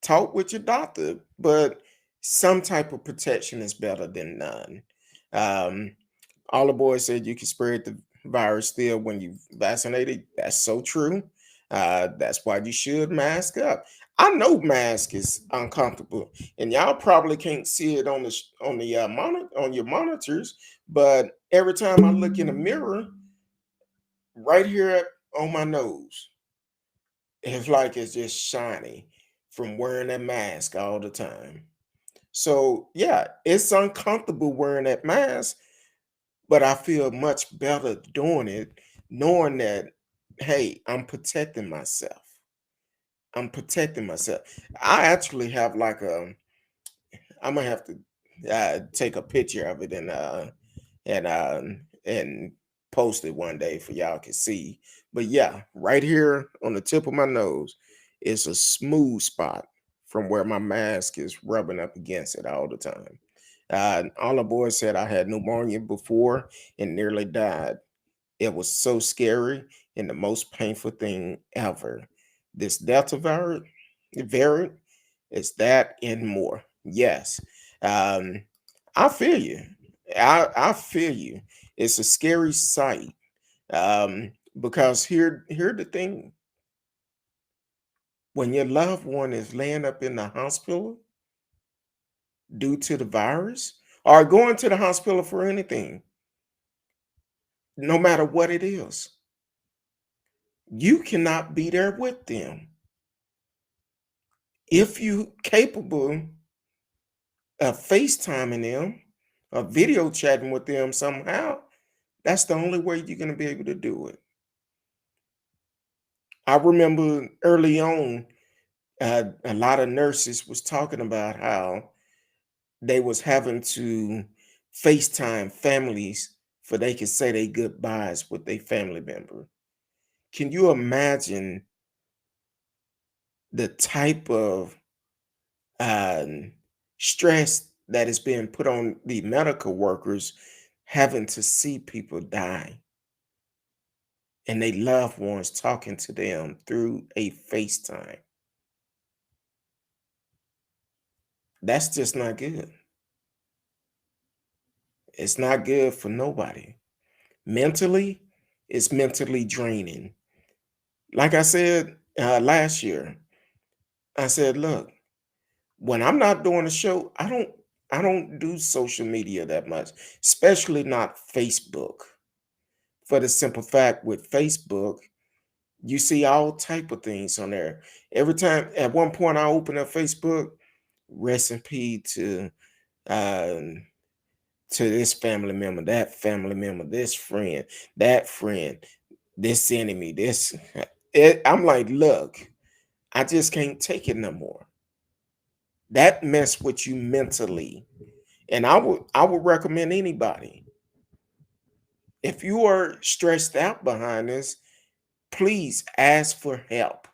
Talk with your doctor, but some type of protection is better than none. Um, all the boys said you can spread the virus still when you vaccinated. That's so true. That's why you should mask up. I know mask is uncomfortable, and y'all probably can't see it on the monitor on your monitors. But every time I look in the mirror, right here on my nose, it's like it's just shiny from wearing that mask all the time. So yeah, it's uncomfortable wearing that mask, but I feel much better doing it, knowing that, hey, I'm protecting myself. I'm protecting myself. I actually have like I'm gonna have to take a picture of it and post it one day for y'all can see. But yeah, right here on the tip of my nose is a smooth spot from where my mask is rubbing up against it all the time. All the boys said I had pneumonia before and nearly died. It was so scary and the most painful thing ever. This Delta variant is that and more. Yes. Um, I feel you. I feel you. It's a scary sight. Because here the thing, when your loved one is laying up in the hospital due to the virus or going to the hospital for anything, no matter what it is, you cannot be there with them. If you capable of FaceTiming them or video chatting with them somehow, that's the only way you're going to be able to do it. I remember early on, a lot of nurses was talking about how they was having to FaceTime families for they could say they goodbyes with their family member. Can you imagine the type of um, stress that is being put on the medical workers having to see people die and they loved ones talking to them through a FaceTime? That's just not good. It's not good for nobody. Mentally, it's mentally draining. Like I said last year, I said, look, when I'm not doing a show, I don't do social media that much, especially not Facebook. For the simple fact with Facebook, you see all type of things on there. Every time, at one point, I open up Facebook, rest in peace um, to this family member, that family member, this friend, that friend, this enemy, this. I'm like, look, I just can't take it no more. That mess with you mentally. And I would recommend anybody, if you are stressed out behind this, please ask for help.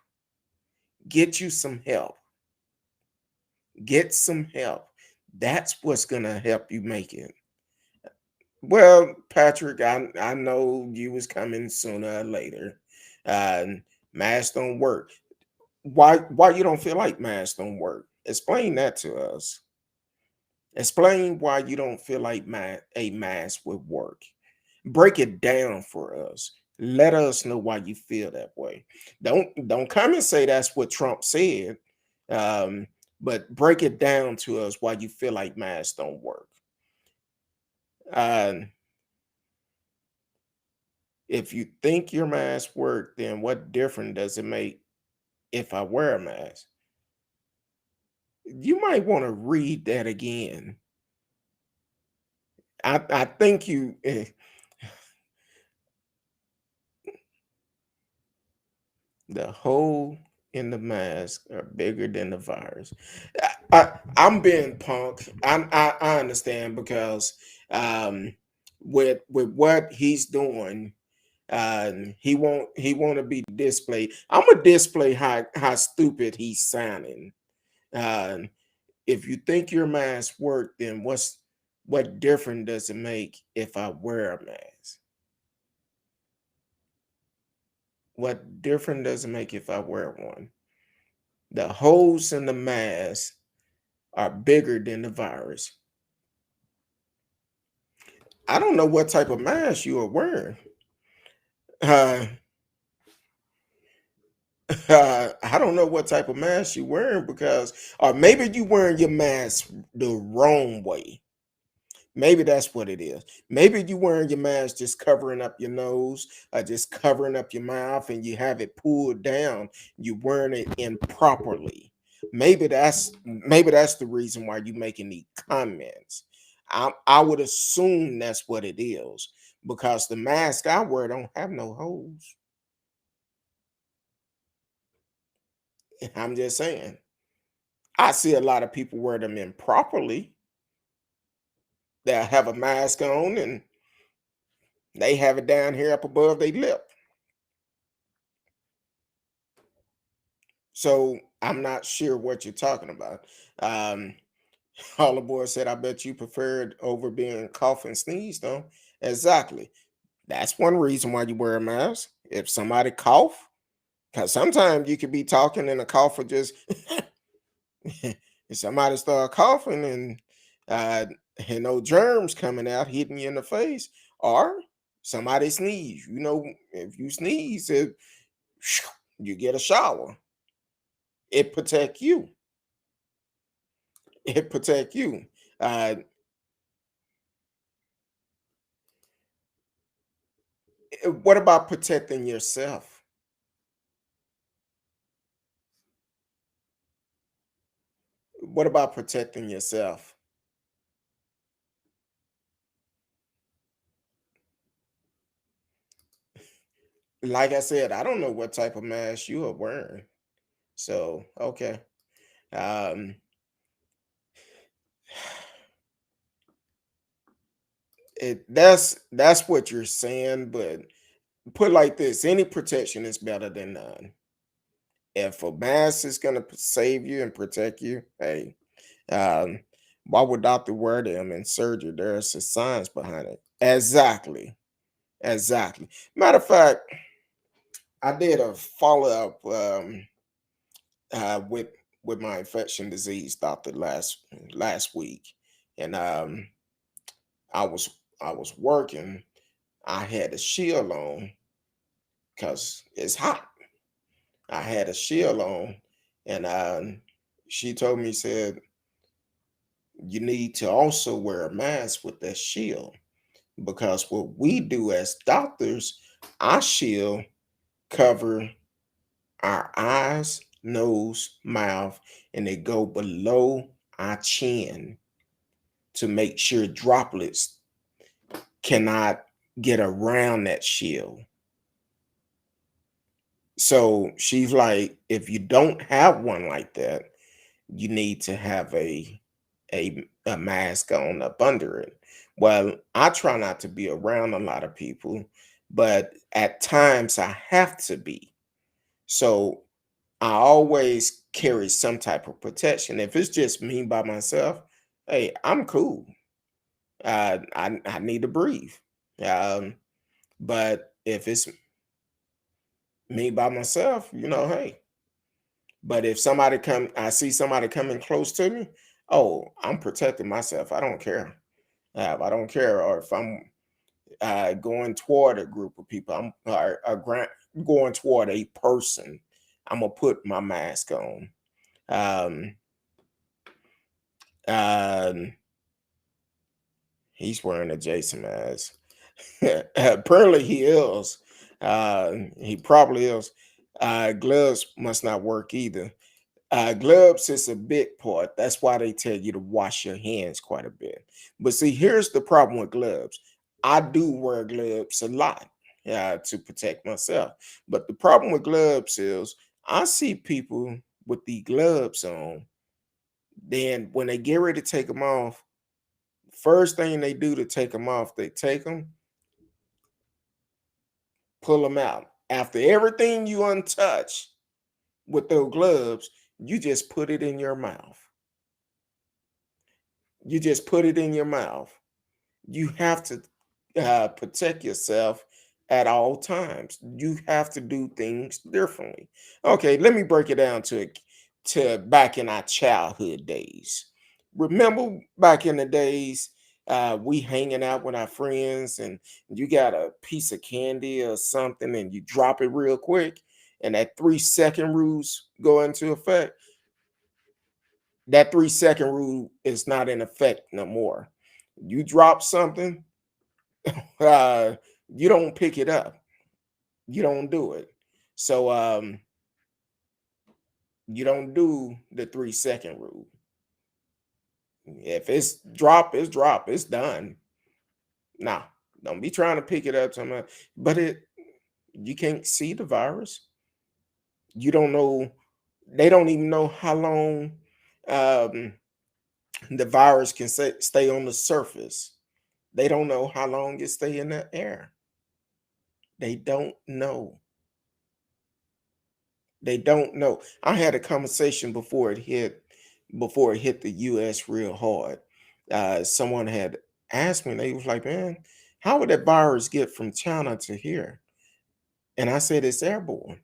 Get you some help. Get some help. That's what's gonna help you make it. Well, Patrick, I know you was coming sooner or later. Uh, Masks don't work. Why you don't feel like masks don't work? Explain that to us. Explain why you don't feel like a mask would work. Break it down for us. Let us know why you feel that way. Don't come and say that's what Trump said, um, but break it down to us why you feel like masks don't work. Uh, if you think your mask work, then what difference does it make if I wear a mask? You might want to read that again. I think the hole in the mask are bigger than the virus. I'm being punk. I understand because with what he's doing, he want to be displayed. I'm gonna display how stupid he's sounding. Uh, if you think your mask work, then what difference does it make if I wear a mask? What difference does it make if I wear one? The holes in the mask are bigger than the virus. I don't know what type of mask you are wearing. Uh, I don't know what type of mask you're wearing because, or maybe you wearing your mask the wrong way. Maybe that's what it is. Maybe you wearing your mask just covering up your nose, or just covering up your mouth, and you have it pulled down. You wearing it improperly. Maybe that's the reason why you making these comments. I would assume that's what it is because the mask I wear don't have no holes. I'm just saying. I see a lot of people wear them improperly. They'll have a mask on and they have it down here up above their lip. So I'm not sure what you're talking about. Um, all the boy said, I bet you prefer it over being cough and sneeze, though. Exactly. That's one reason why you wear a mask. If somebody cough, because sometimes you could be talking and a cough will just if somebody start coughing uh and no germs coming out hitting you in the face, or somebody sneeze. If you sneeze, you get a shower. It protect you. It protect you. Uh, what about protecting yourself? What about protecting yourself? like I said, I don't know what type of mask you are wearing. So, okay. Um, that's what you're saying, but put like this, any protection is better than none. If a mask is gonna save you and protect you, hey, um, why would doctor wear them in surgery? There's a science behind it. Exactly. Exactly. Matter of fact, I did a follow-up with my infection disease doctor last week, and I was I was working. I had a shield on because it's hot. I had a shield on, and she told me, said, you need to also wear a mask with that shield, because what we do as doctors, our shield cover our eyes, nose, mouth, and they go below our chin to make sure droplets cannot get around that shield. So she's like, if you don't have one like that, you need to have a mask on up under it. Well, I try not to be around a lot of people, but at times I have to be. So I always carry some type of protection. If it's just me by myself, hey, I'm cool. I need to breathe. Um, but if it's me by myself, hey. But if I see somebody coming close to me, oh, I'm protecting myself. I don't care. I don't care. Or if I'm going toward a group of people, going toward a person, I'm gonna put my mask on. Um, um, he's wearing a Jason mask. Apparently, he is. He probably is. Gloves must not work either. Gloves is a big part. That's why they tell you to wash your hands quite a bit. But see, here's the problem with gloves. I do wear gloves a lot to protect myself. But the problem with gloves is I see people with the gloves on. Then when they get ready to take them off, first thing they do to take them off, they take them, pull them out. After everything you untouch with those gloves, you just put it in your mouth. You just put it in your mouth. You have to protect yourself at all times. You have to do things differently. Okay, let me break it down to back in our childhood days. Remember back in the days, we hanging out with our friends, and you got a piece of candy or something, and you drop it real quick, and that 3 second rules go into effect. That 3 second rule is not in effect no more. You drop something, uh, you don't pick it up. You don't do it. So you don't do the 3 second rule. If it's drop, it's drop. It's done. Nah, don't be trying to pick it up. But you can't see the virus. You don't know. They don't even know how long um, the virus can stay on the surface. They don't know how long it stay in the air. They don't know. They don't know. I had a conversation before it hit the US real hard. Someone had asked me, and they was like, man, how would that virus get from China to here? And I said, it's airborne.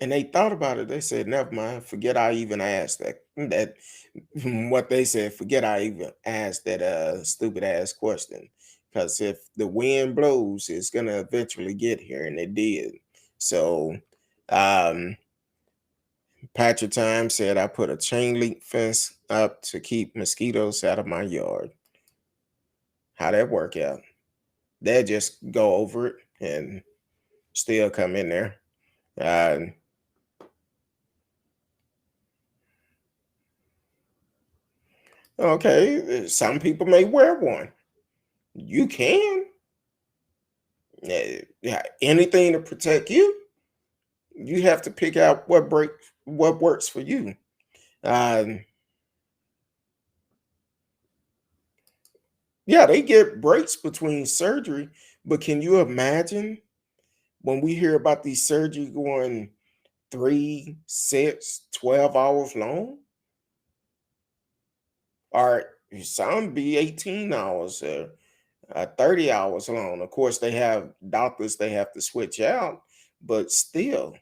And they thought about it. They said, never mind, forget I even asked that what they said, forget I even asked that stupid ass question. Because if the wind blows, it's gonna eventually get here, and it did. So um Patrick Time said I put a chain link fence up to keep mosquitoes out of my yard. How that work out? They just go over it and still come in there. Uh, okay, some people may wear one. You can. Yeah, anything to protect you, you have to pick out what works for you. Um, yeah, they get breaks between surgery, but can you imagine when we hear about these surgery going 3, 6, 12 hours long, or some be 18 hours, 30 hours long. Of course, they have doctors they have to switch out, but still,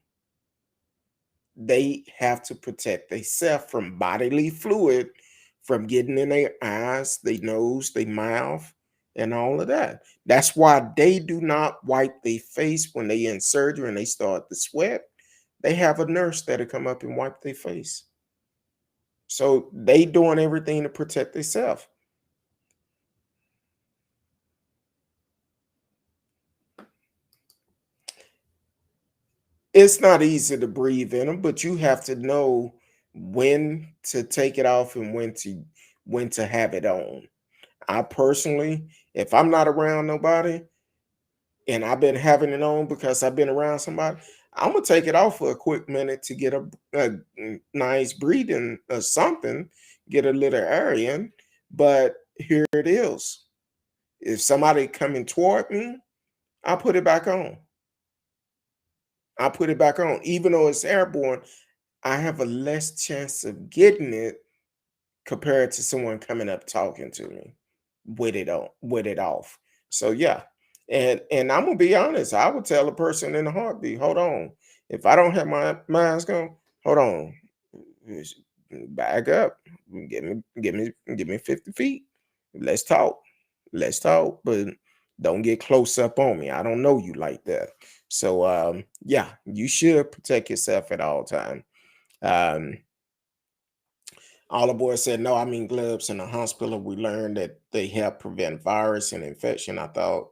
they have to protect themselves from bodily fluid from getting in their eyes, their nose, their mouth, and all of that. That's why they do not wipe their face when they in surgery and they start to sweat. They have a nurse that'll come up and wipe their face. So they doing everything to protect themselves. It's not easy to breathe in them, but you have to know when to take it off and when to have it on. I personally, if I'm not around nobody and I've been having it on because I've been around somebody, I'm gonna take it off for a quick minute to get a nice breathing or something, get a little air in. But here it is. If somebody coming toward me, I put it back on. I put it back on. Even though it's airborne, I have a less chance of getting it compared to someone coming up talking to me with it off. So yeah. And I'm gonna be honest, I would tell a person in a heartbeat, hold on. If I don't have my mask on, hold on. Just back up. Give me 50 feet. Let's talk. Let's talk. But don't get close up on me. I don't know you like that. So yeah, you should protect yourself at all time. Um all the boys said, no, I mean gloves. In the hospital, we learned that they help prevent virus and infection. I thought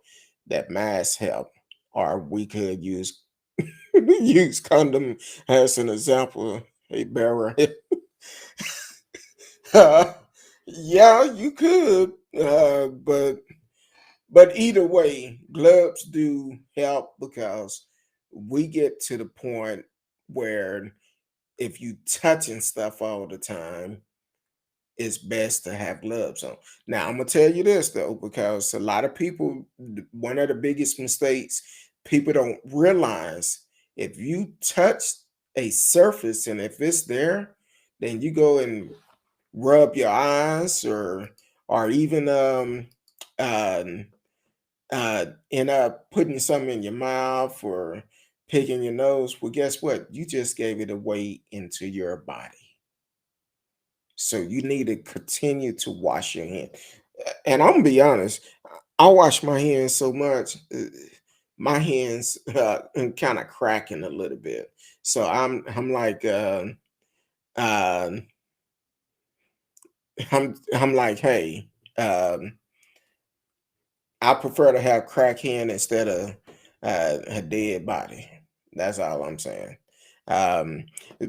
that masks help, or we could use use condom as an example. Hey, Barry. Yeah, you could, but either way, gloves do help because we get to the point where if you touching stuff all the time, it's best to have gloves on. Now, I'm gonna tell you this though, because a lot of people, one of the biggest mistakes people don't realize, if you touch a surface and if it's there, then you go and rub your eyes or even um end up putting something in your mouth or picking your nose. Well, guess what? You just gave it away into your body. So you need to continue to wash your hand. And I'm gonna be honest, I wash my hands so much, my hands kind of cracking a little bit. So I'm like uh, I'm like, hey, um, I prefer to have crack hand instead of a dead body. That's all I'm saying. Um,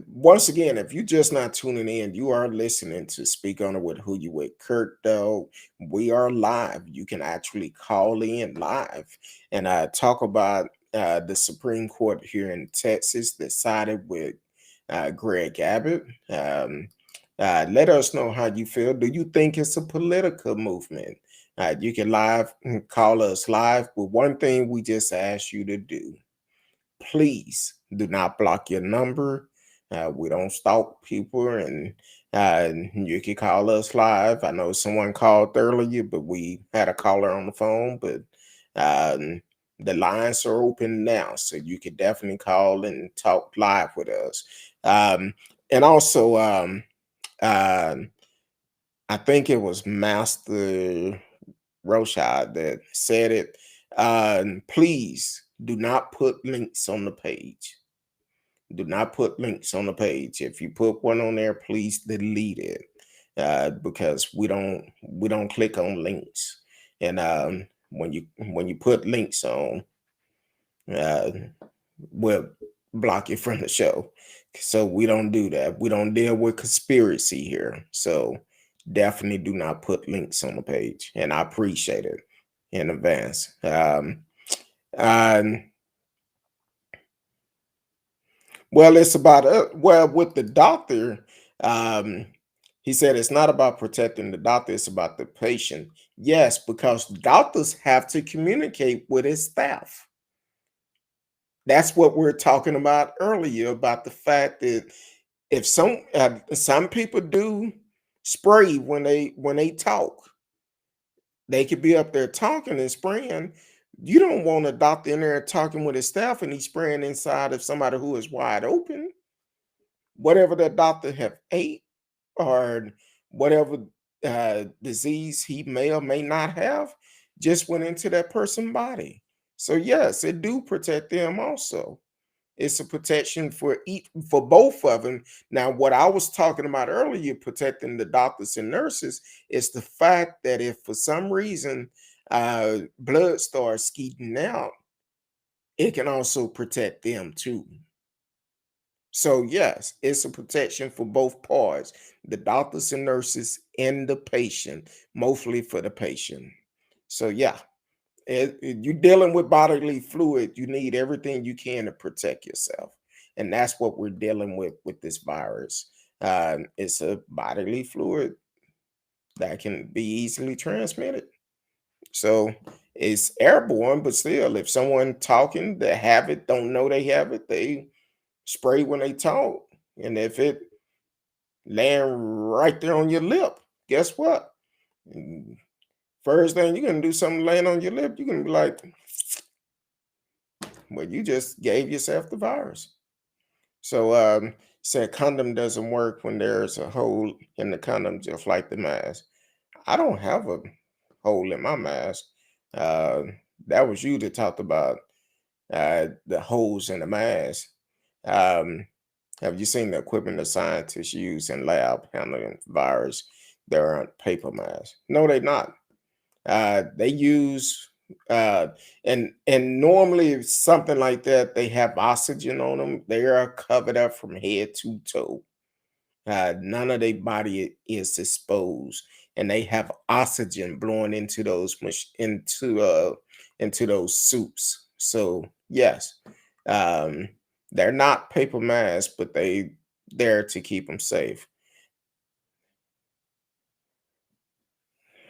Once again, if you're just not tuning in, you are listening to Speak On It with Who You With Kurt Dog. We are live. You can actually call in live and talk about the Supreme Court here in Texas that sided with Greg Abbott. Let us know how you feel. Do you think it's a political movement? You can call us live. But one thing we just ask you to do, please do not block your number. We don't stalk people, and you can call us live. I know someone called earlier, but we had a caller on the phone, but um, the lines are open now, so you can definitely call and talk live with us. And also, um, I think it was Master Roshad that said it. Please do not put links on the page. Do not put links on the page. If you put one on there, please delete it because we don't click on links. And when you put links on, uh, we'll block you from the show. So we don't do that. We don't deal with conspiracy here. So definitely do not put links on the page. And I appreciate it in advance. Um, well, it's about well with the doctor. Um, he said it's not about protecting the doctor; it's about the patient. Yes, because doctors have to communicate with his staff. That's what we're talking about earlier about the fact that if some people do spray when they talk, they could be up there talking and spraying. You don't want a doctor in there talking with his staff and he's spraying inside of somebody who is wide open. Whatever that doctor have ate or whatever disease he may or may not have just went into that person's body. So yes, it do protect them also. It's a protection for each for both of them. Now, what I was talking about earlier, protecting the doctors and nurses, is the fact that if for some reason blood starts skeeting out, it can also protect them too. So yes, it's a protection for both parts, the doctors and nurses and the patient, mostly for the patient. So yeah, you're dealing with bodily fluid, you need everything you can to protect yourself, and that's what we're dealing with this virus. It's a bodily fluid that can be easily transmitted, so it's airborne, but still if someone talking that have it don't know they have it, they spray when they talk, and if it land right there on your lip, guess what? Mm, first thing you're gonna do, something laying on your lip, you're gonna be like, well, you just gave yourself the virus. So said condom doesn't work when there's a hole in the condom, just like the mask. I don't have a hole in my mask. Uh, that was you that talked about the holes in the mask. Um, have you seen the equipment the scientists use in lab handling virus? They're on paper masks. No, they're not. They use and normally if something like that, they have oxygen on them. They are covered up from head to toe. None of their body is exposed, and they have oxygen blowing into into those suits. So yes, um, they're not paper masks, but they there to keep them safe.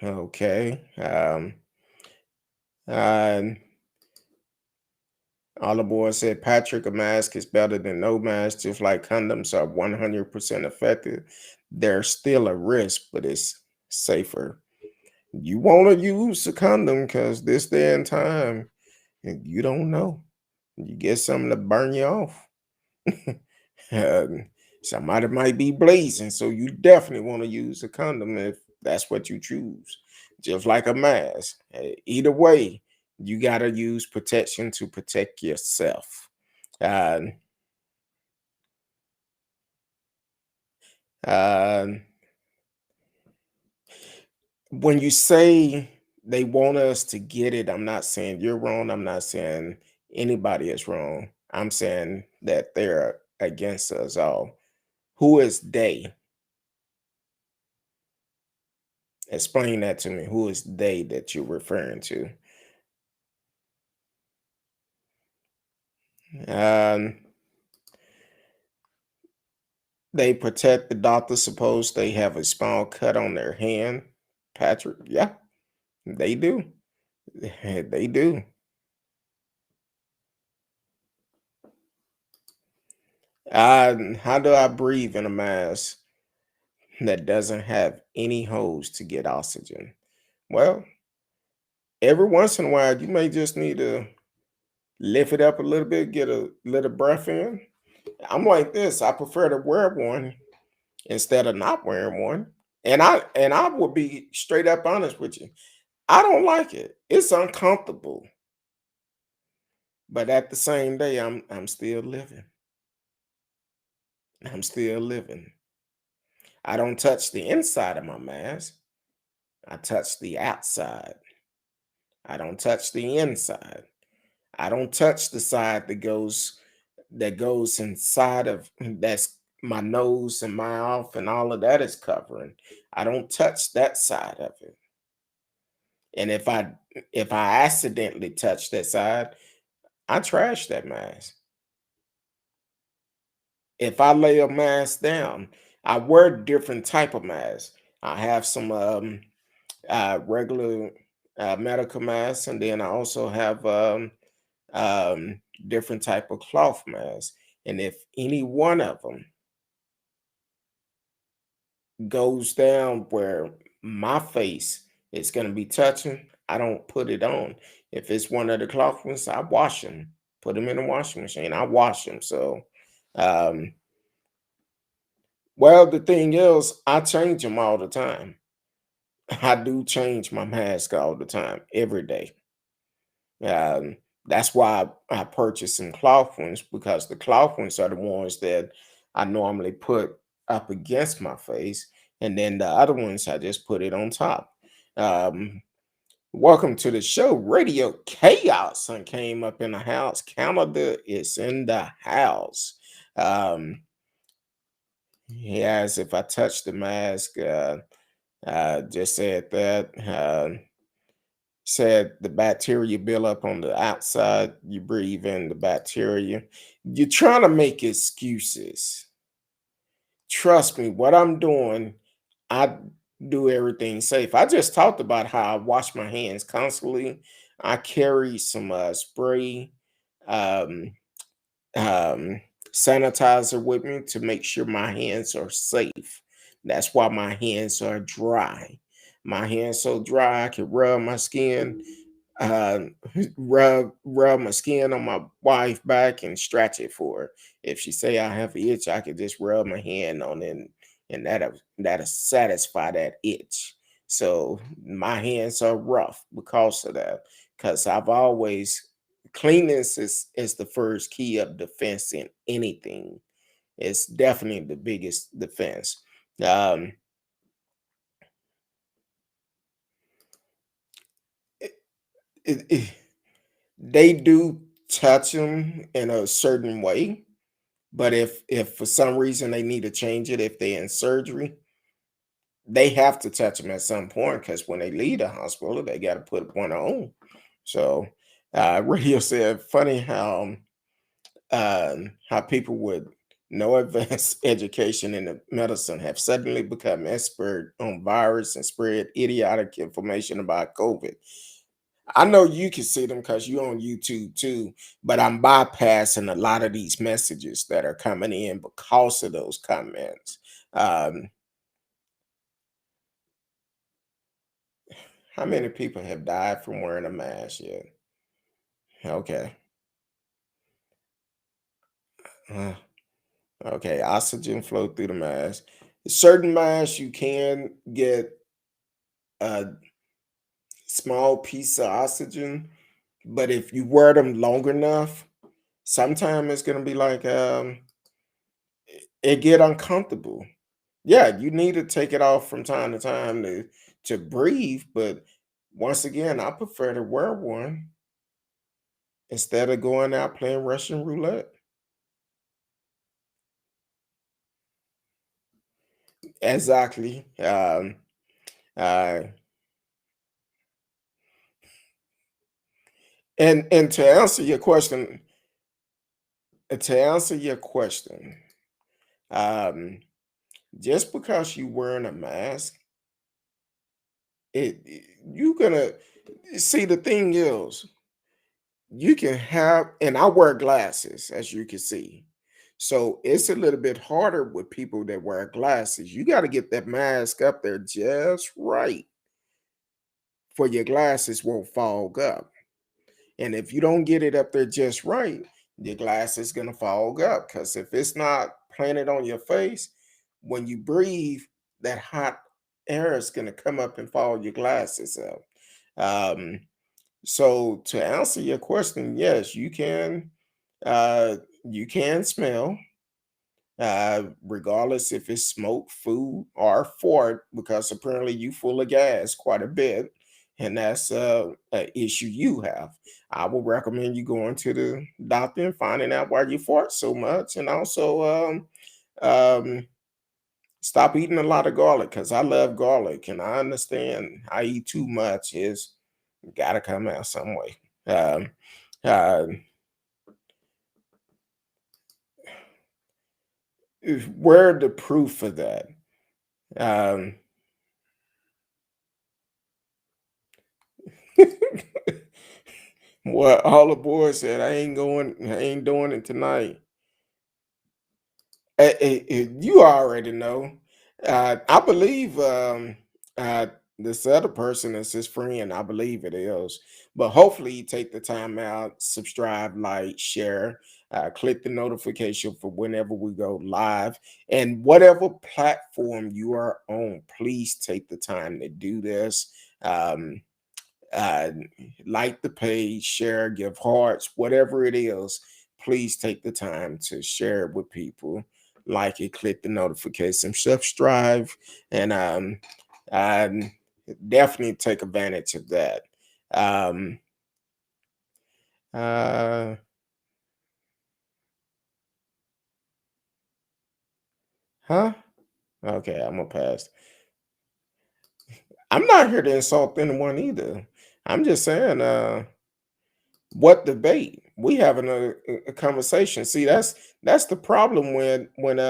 Okay. Uh, All the boys said, Patrick, a mask is better than no mask, just like condoms are 100% effective. There's still a risk, but it's safer. You want to use a condom because this day and time, you don't know. You get something to burn you off. Um, somebody might be blazing, so you definitely want to use a condom if that's what you choose. Just like a mask. Either way, you got to use protection to protect yourself. Uh, uh, when you say they want us to get it, I'm not saying you're wrong. I'm not saying anybody is wrong. I'm saying that they're against us all. Who is they? Explain that to me. Who is they that you're referring to? Um, they protect the doctor. Suppose they have a small cut on their hand, Patrick. Yeah, they do. They do. How do I breathe in a mask that doesn't have any holes to get oxygen? Well, every once in a while, you may just need to lift it up a little bit, get a little breath in. I'm like this. I prefer to wear one instead of not wearing one. And I will be straight up honest with you. I don't like it. It's uncomfortable. But at the same day, I'm still living. I'm still living. I don't touch the inside of my mask. I touch the outside. I don't touch the inside. I don't touch the side that goes inside of that's my nose and my mouth and all of that is covering. I don't touch that side of it. And if I accidentally touch that side, I trash that mask. If I lay a mask down, I wear different type of masks. I have some regular medical masks, and then I also have um, different type of cloth masks. And if any one of them goes down where my face is going to be touching, I don't put it on. If it's one of the cloth ones, I wash them, put them in the washing machine. I wash them. So, um, well, the thing is, I change them all the time. I do change my mask all the time, every day. That's why I purchased some cloth ones, because the cloth ones are the ones that I normally put up against my face, and then the other ones I just put it on top. Um, Welcome to the show, Radio Chaos. I came up in the house. Canada is in the house. Um, yes, if I touch the mask, just said that. Said the bacteria build up on the outside, you breathe in the bacteria. You're trying to make excuses. Trust me, what I'm doing, I do everything safe. I just talked about how I wash my hands constantly. I carry some spray, um, um, sanitizer with me to make sure my hands are safe. That's why my hands are dry. My hands so dry I can rub my skin, uh, rub my skin on my wife back and stretch it for her. If she say I have an itch, I could just rub my hand on it, and that'll satisfy that itch. So my hands are rough because of that. Because I've always cleanliness is the first key of defense in anything. It's definitely the biggest defense. Um, it, it, they do touch them in a certain way, but if for some reason they need to change it, if they're in surgery, they have to touch them at some point, because when they leave the hospital they got to put one on. So Radio said, funny how people with no advanced education in the medicine have suddenly become expert on virus and spread idiotic information about COVID. I know you can see them because you're on YouTube too, but I'm bypassing a lot of these messages that are coming in because of those comments. Um, how many people have died from wearing a mask yet? Okay. Uh, okay. Oxygen flow through the mask. Certain masks you can get a small piece of oxygen, but if you wear them long enough, sometimes it's gonna be like it get uncomfortable. Yeah, you need to take it off from time to time to breathe, but once again, I prefer to wear one instead of going out playing Russian roulette. Exactly. Uh, and to answer your question, um, just because you wearing a mask, you gonna see, the thing is, you can have, and I wear glasses, as you can see. So it's a little bit harder with people that wear glasses. You got to get that mask up there just right for your glasses won't fog up. And if you don't get it up there just right, your glass is gonna fog up. Because if it's not planted on your face, when you breathe, that hot air is gonna come up and fog your glasses up. Um, so to answer your question, yes, you can smell, regardless if it's smoke, food, or fart, because apparently you full of gas quite a bit, and that's an issue you have. I would recommend you going to the doctor and finding out why you fart so much, and also um, stop eating a lot of garlic, because I love garlic, and I understand I eat too much is got to come out some way. Um, uh, where the proof for that? Um, what all the boys said, I ain't doing it tonight. You already know. I believe uh, this other person is his friend. I believe it is. But hopefully, you take the time out, subscribe, like, share, click the notification for whenever we go live. And whatever platform you are on, please take the time to do this. Um, uh, like the page, share, give hearts, whatever it is, please take the time to share it with people. Like it, click the notification, subscribe, and um, definitely take advantage of that. Um, uh, huh? Okay, I'm gonna pass. I'm not here to insult anyone either. I'm just saying, what debate? We having a conversation. See, that's the problem when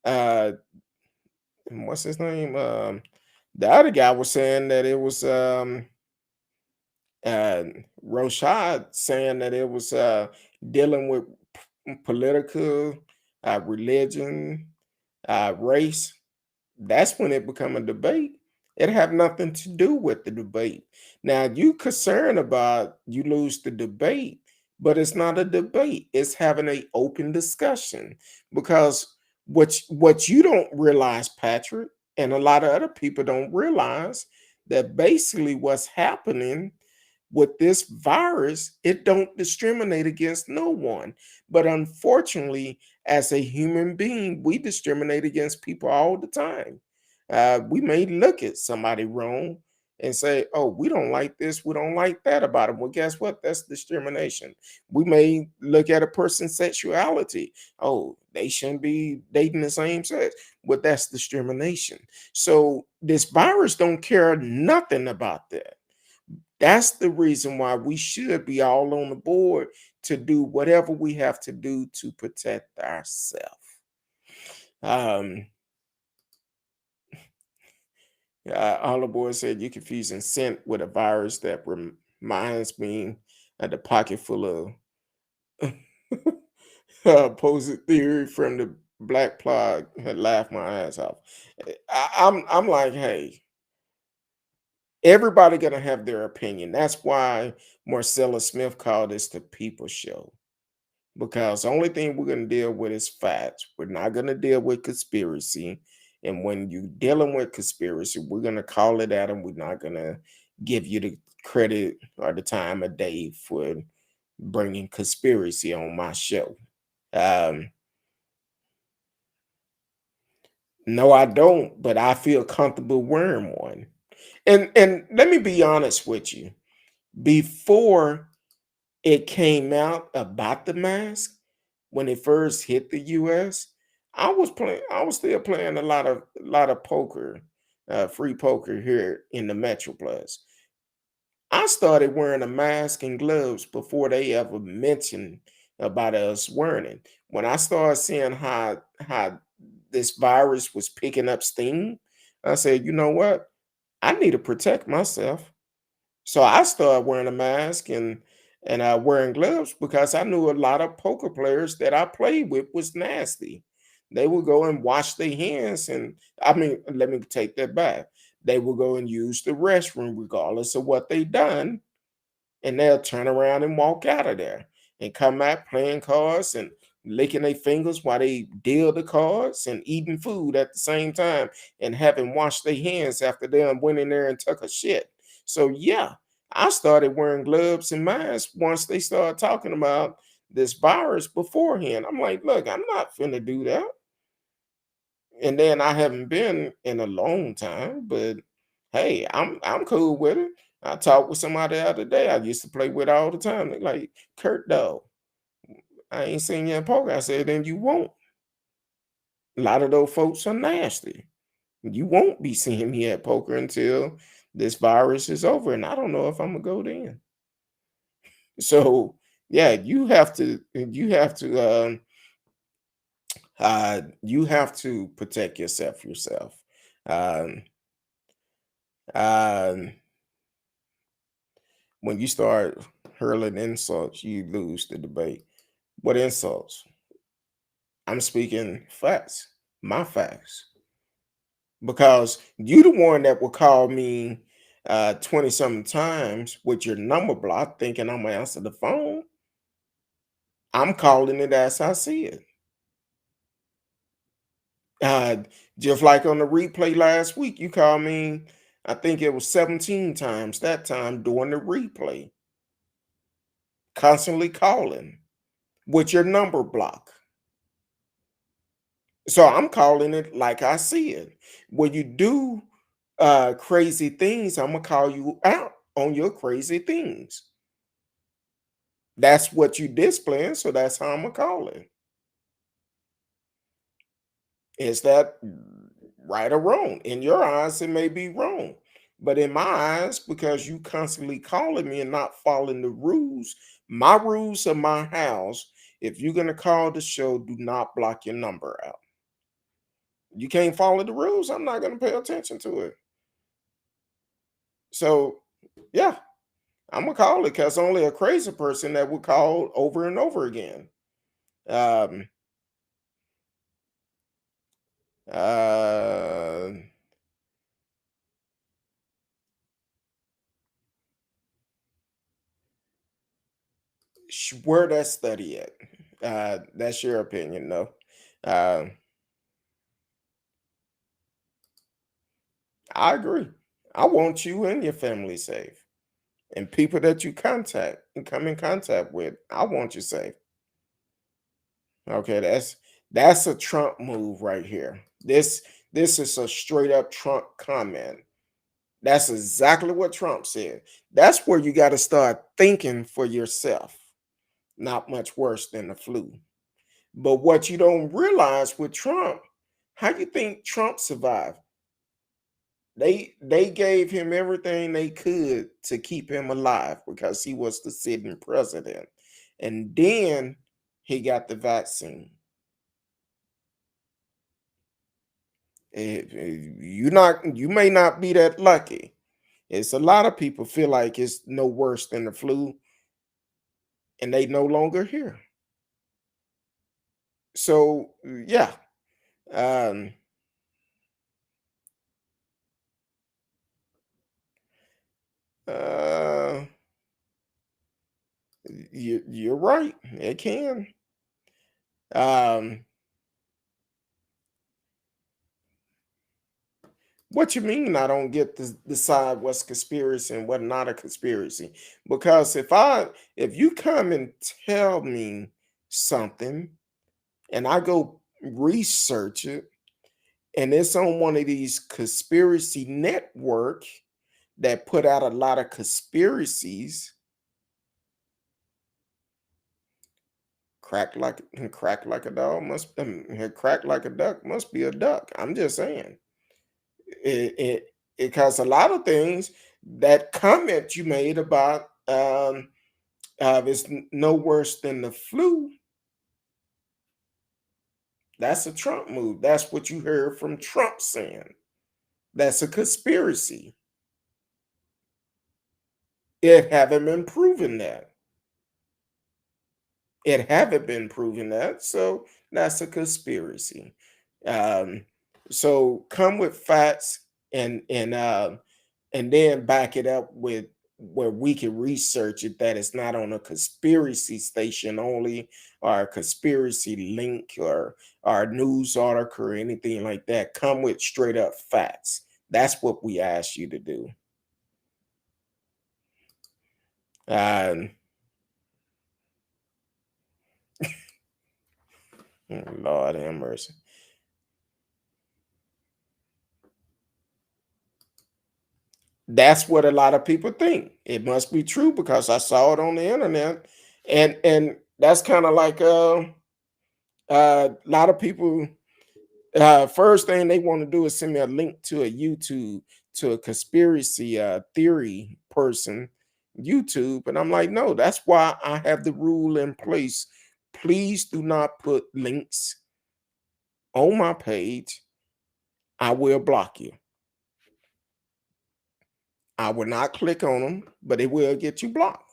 uh what's his name? The other guy was saying that it was uh Roshad saying that it was dealing with political religion, race. That's when it become a debate. It have nothing to do with the debate. Now you concerned about you lose the debate, but it's not a debate. It's having an open discussion because what you don't realize, Patrick, and a lot of other people don't realize that basically what's happening with this virus, it don't discriminate against no one. But unfortunately, as a human being, we discriminate against people all the time. We may look at somebody wrong and say, oh, we don't like this, we don't like that about them. Well, guess what? That's discrimination. We may look at a person's sexuality. Oh, they shouldn't be dating the same sex. Well, that's discrimination. So this virus don't care nothing about that. That's the reason why we should be all on the board to do whatever we have to do to protect ourselves. Um, all the boys said you're confusing scent with a virus that reminds me of the pocket full of opposite theory from the black plug had laughed my ass off. I'm like, hey, everybody gonna have their opinion. That's why Marcella Smith called this the people show. Because the only thing we're going to deal with is facts. We're not going to deal with conspiracy. And when you're dealing with conspiracy, we're going to call it out and we're not going to give you the credit or the time of day for bringing conspiracy on my show. Um, no, I don't, but I feel comfortable wearing one. And let me be honest with you. Before it came out about the mask, when it first hit the US, I was still playing a lot of poker, free poker here in the Metroplex. I started wearing a mask and gloves before they ever mentioned about us wearing it. When I started seeing how this virus was picking up steam, I said, you know what? I need to protect myself. So I started wearing a mask and wearing gloves because I knew a lot of poker players that I played with was nasty. They would go and wash their hands, and I mean, let me take that back. They would go and use the restroom regardless of what they done, and they'll turn around and walk out of there and come out playing cards and licking their fingers while they deal the cards and eating food at the same time and having washed their hands after they done went in there and took a shit. So yeah, I started wearing gloves and masks once they started talking about this virus beforehand. I'm like, look, I'm not finna do that. And then I haven't been in a long time, but hey, I'm cool with it. I talked with somebody the other day I used to play with all the time. They like, Kurt, though, I ain't seen you in poker. I said, then you won't. A lot of those folks are nasty. You won't be seeing me at poker until this virus is over. And I don't know if I'm gonna go then. So yeah, you have to You have to protect yourself. Um, um, when you start hurling insults, you lose the debate. What insults? I'm speaking facts, my facts, because you the one that will call me 20 something times with your number block thinking I'm gonna answer the phone. I'm calling it as I see it. Uh, just like on the replay last week, you called me, I think it was 17 times that time during the replay, constantly calling with your number block. So I'm calling it like I see it. When you do crazy things, I'm gonna call you out on your crazy things. That's what you displaying, so that's how I'm gonna call it. Is that right or wrong? In your eyes, it may be wrong. But in my eyes, because you constantly calling me and not following the rules, my rules of my house, if you're gonna call the show, do not block your number out. You can't follow the rules, I'm not gonna pay attention to it. So yeah, I'm gonna call it because only a crazy person that would call over and over again. Um uh where that study at? That's your opinion, though. Uh, I agree. I want you and your family safe, and people that you contact and come in contact with. I want you safe. Okay, that's a Trump move right here. This is a straight up Trump comment. That's exactly what Trump said. That's where you got to start thinking for yourself. Not much worse than the flu. But what you don't realize with Trump, how you think Trump survived? They gave him everything they could to keep him alive because he was the sitting president. And then he got the vaccine. You may not be that lucky. It's a lot of people feel like it's no worse than the flu and they no longer here. So yeah. Um uh you're right. It can. Um What you mean I don't get to decide what's conspiracy and what not a conspiracy? Because if you come and tell me something and I go research it and it's on one of these conspiracy network that put out a lot of conspiracies, crack like a dog must crack like a duck must be a duck. I'm just saying. It because a lot of things that comment you made about it's no worse than the flu. That's a Trump move. That's what you heard from Trump saying. That's a conspiracy. It haven't been proven that. It haven't been proven that. So that's a conspiracy. Um, so come with facts and then back it up with where we can research it that it's not on a conspiracy station only or a conspiracy link or a news article or anything like that. Come with straight up facts. That's what we ask you to do. Um, Lord have mercy. That's what a lot of people think. It must be true because I saw it on the internet, and that's kind of like a lot of people. First thing they want to do is send me a link to a YouTube to a conspiracy theory person YouTube, and I'm like, no, that's why I have the rule in place. Please do not put links on my page, I will block you. I will not click on them, but it will get you blocked.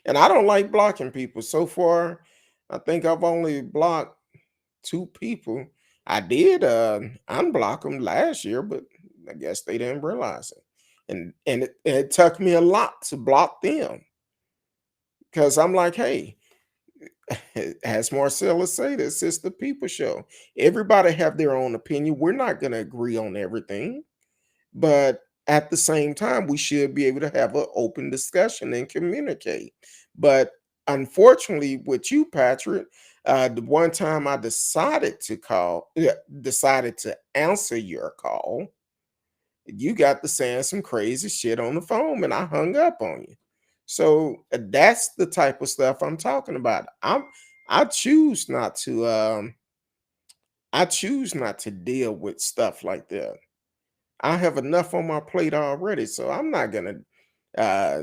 And I don't like blocking people. So far, I think I've only blocked 2 people. I did unblock them last year, but I guess they didn't realize it. And it took me a lot to block them because I'm like, hey, as Marcella said, this is the people show. Everybody have their own opinion. We're not going to agree on everything, but at the same time, we should be able to have an open discussion and communicate. But unfortunately, with you, Patrick, the one time I decided to answer your call, you got to saying some crazy shit on the phone, and I hung up on you. So that's the type of stuff I'm talking about. I choose not to I choose not to deal with stuff like that. I have enough on my plate already, so I'm not gonna uh,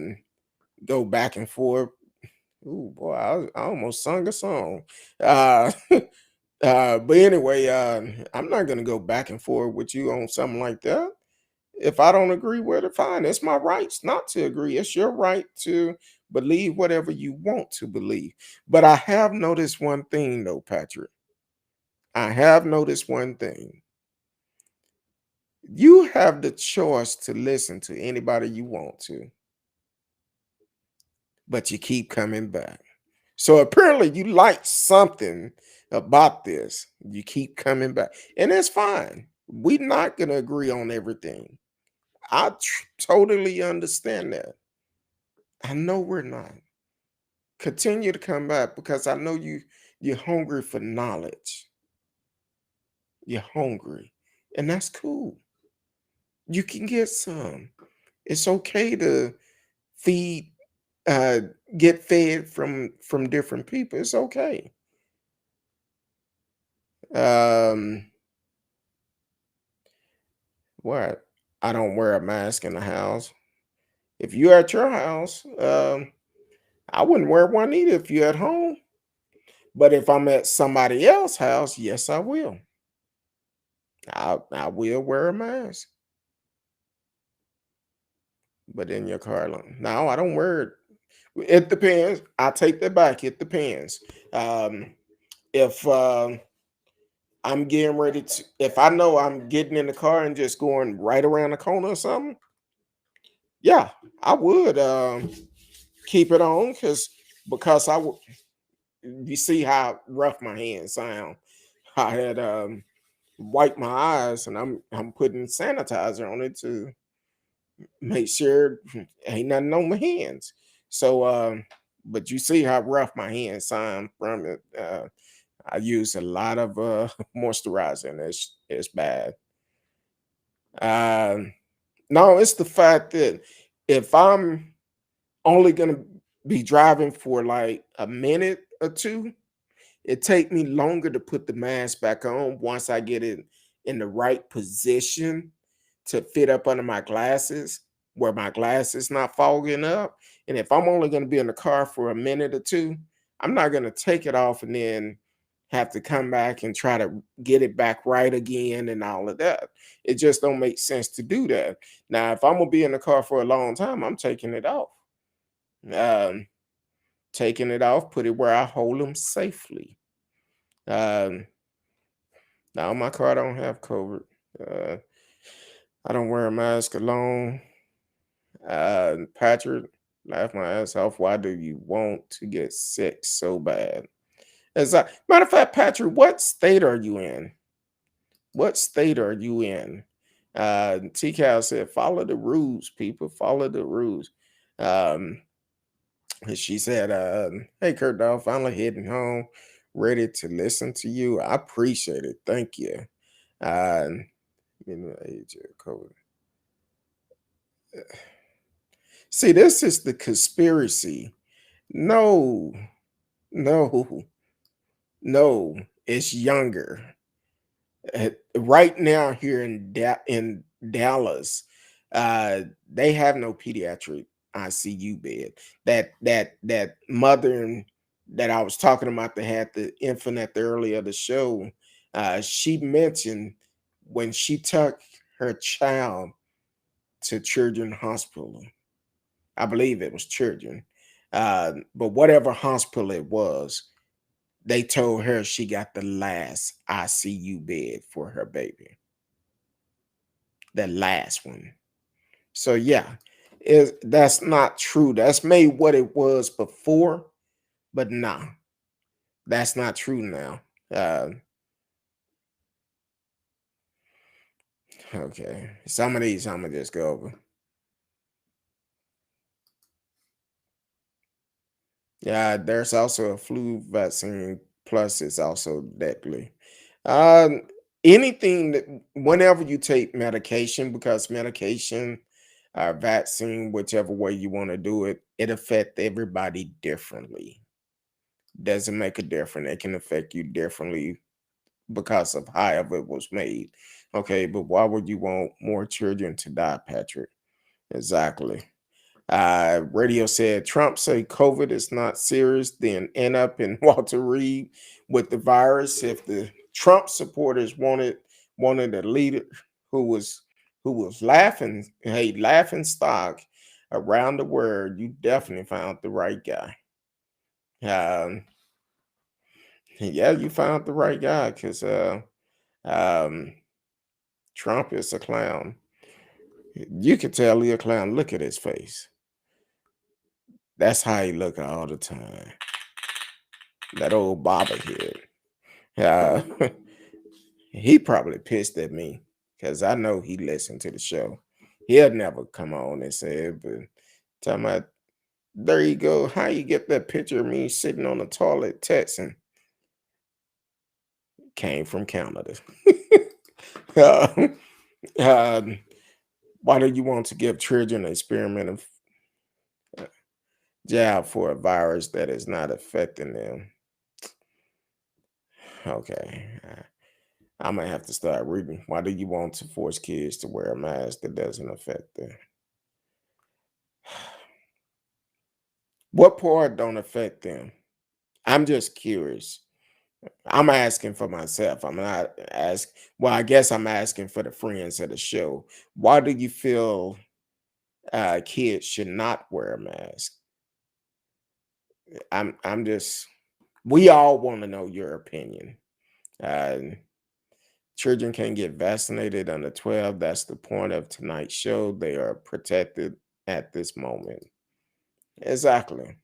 go back and forth. Ooh, boy, I almost sung a song. Uh, but anyway, I'm not gonna go back and forth with you on something like that. If I don't agree with it, fine. It's my rights not to agree. It's your right to believe whatever you want to believe. But I have noticed one thing, though, Patrick. I have noticed one thing. You have the choice to listen to anybody you want to, but you keep coming back. So apparently you like something about this. You keep coming back. And it's fine. We're not going to agree on everything. I totally understand that. I know we're not. Continue to come back because I know you're hungry for knowledge. You're hungry. And that's cool. You can get some. It's okay to feed uh get fed from different people. It's okay. Um what? I don't wear a mask in the house. If you're at your house, I wouldn't wear one either if you're at home. But if I'm at somebody else's house, yes, I will. I will wear a mask. But in your car, no, I don't wear it. It depends. I take that back. It depends. If I'm getting ready to, if I know I'm getting in the car and just going right around the corner or something, yeah, I would keep it on because I would. You see how rough my hands sound. I had wiped my eyes and I'm putting sanitizer on it to make sure ain't nothing on my hands. So, but you see how rough my hands sound from it. I use a lot of moisturizer, and it's bad. Um, no, it's the fact that if I'm only gonna be driving for like a minute or two, it take me longer to put the mask back on once I get it in the right position to fit up under my glasses where my glasses not fogging up. And if I'm only going to be in the car for a minute or two, I'm not going to take it off and then have to come back and try to get it back right again and all of that. It just don't make sense to do that. Now, if I'm going to be in the car for a long time, I'm taking it off. Um, Taking it off, put it where I hold them safely. Um, Now my car don't have COVID. Uh, I don't wear a mask alone. Patrick, laugh my ass off. Why do you want to get sick so bad? Matter of fact, Patrick, what state are you in? What state are you in? T Cal said, follow the rules, people. Follow the rules. Um, and she said, hey, Kurt Dog, finally heading home, ready to listen to you. I appreciate it. Thank you. Uh, age of COVID. See, this is the conspiracy. No, no, no. It's younger. Right now, here in Dallas, they have no pediatric ICU bed. That mother that I was talking about that had the infant at the earlier of the show. She mentioned when she took her child to Children's Hospital. I believe it was Children, but whatever hospital it was, they told her she got the last ICU bed for her baby, the last one. So yeah, that's not true. That's made what it was before, but nah, that's not true now. Uh, okay, some of these I'm gonna just go over. Yeah, there's also a flu vaccine. Plus, it's also deadly. Um, Anything that whenever you take medication, because medication, vaccine, whichever way you want to do it, it affects everybody differently. Doesn't make a difference. It can affect you differently because of however it was made. Okay, but why would you want more children to die, Patrick? Exactly. Radio said Trump say COVID is not serious, then end up in Walter Reed with the virus. If the Trump supporters wanted a leader who was who was laughing, hey, laughing stock around the world, you definitely found the right guy. Um, yeah, you found the right guy because um, Trump is a clown. You can tell he a clown. Look at his face. That's how he look all the time. That old bobblehead. Uh, he probably pissed at me because I know he listened to the show. He'll never come on and say it, but talking about, there you go. How you get that picture of me sitting on the toilet texting? Came from Canada. uh, uh, why do you want to give children an experiment of jab for a virus that is not affecting them? Okay. I might have to start reading. Why do you want to force kids to wear a mask that doesn't affect them? What part don't affect them? I'm just curious. I'm asking for myself. I'm not asking. Well, I guess I'm asking for the friends of the show. Why do you feel kids should not wear a mask? I'm just. We all want to know your opinion. Uh, Children can get vaccinated under 12. That's the point of tonight's show. They are protected at this moment. Exactly.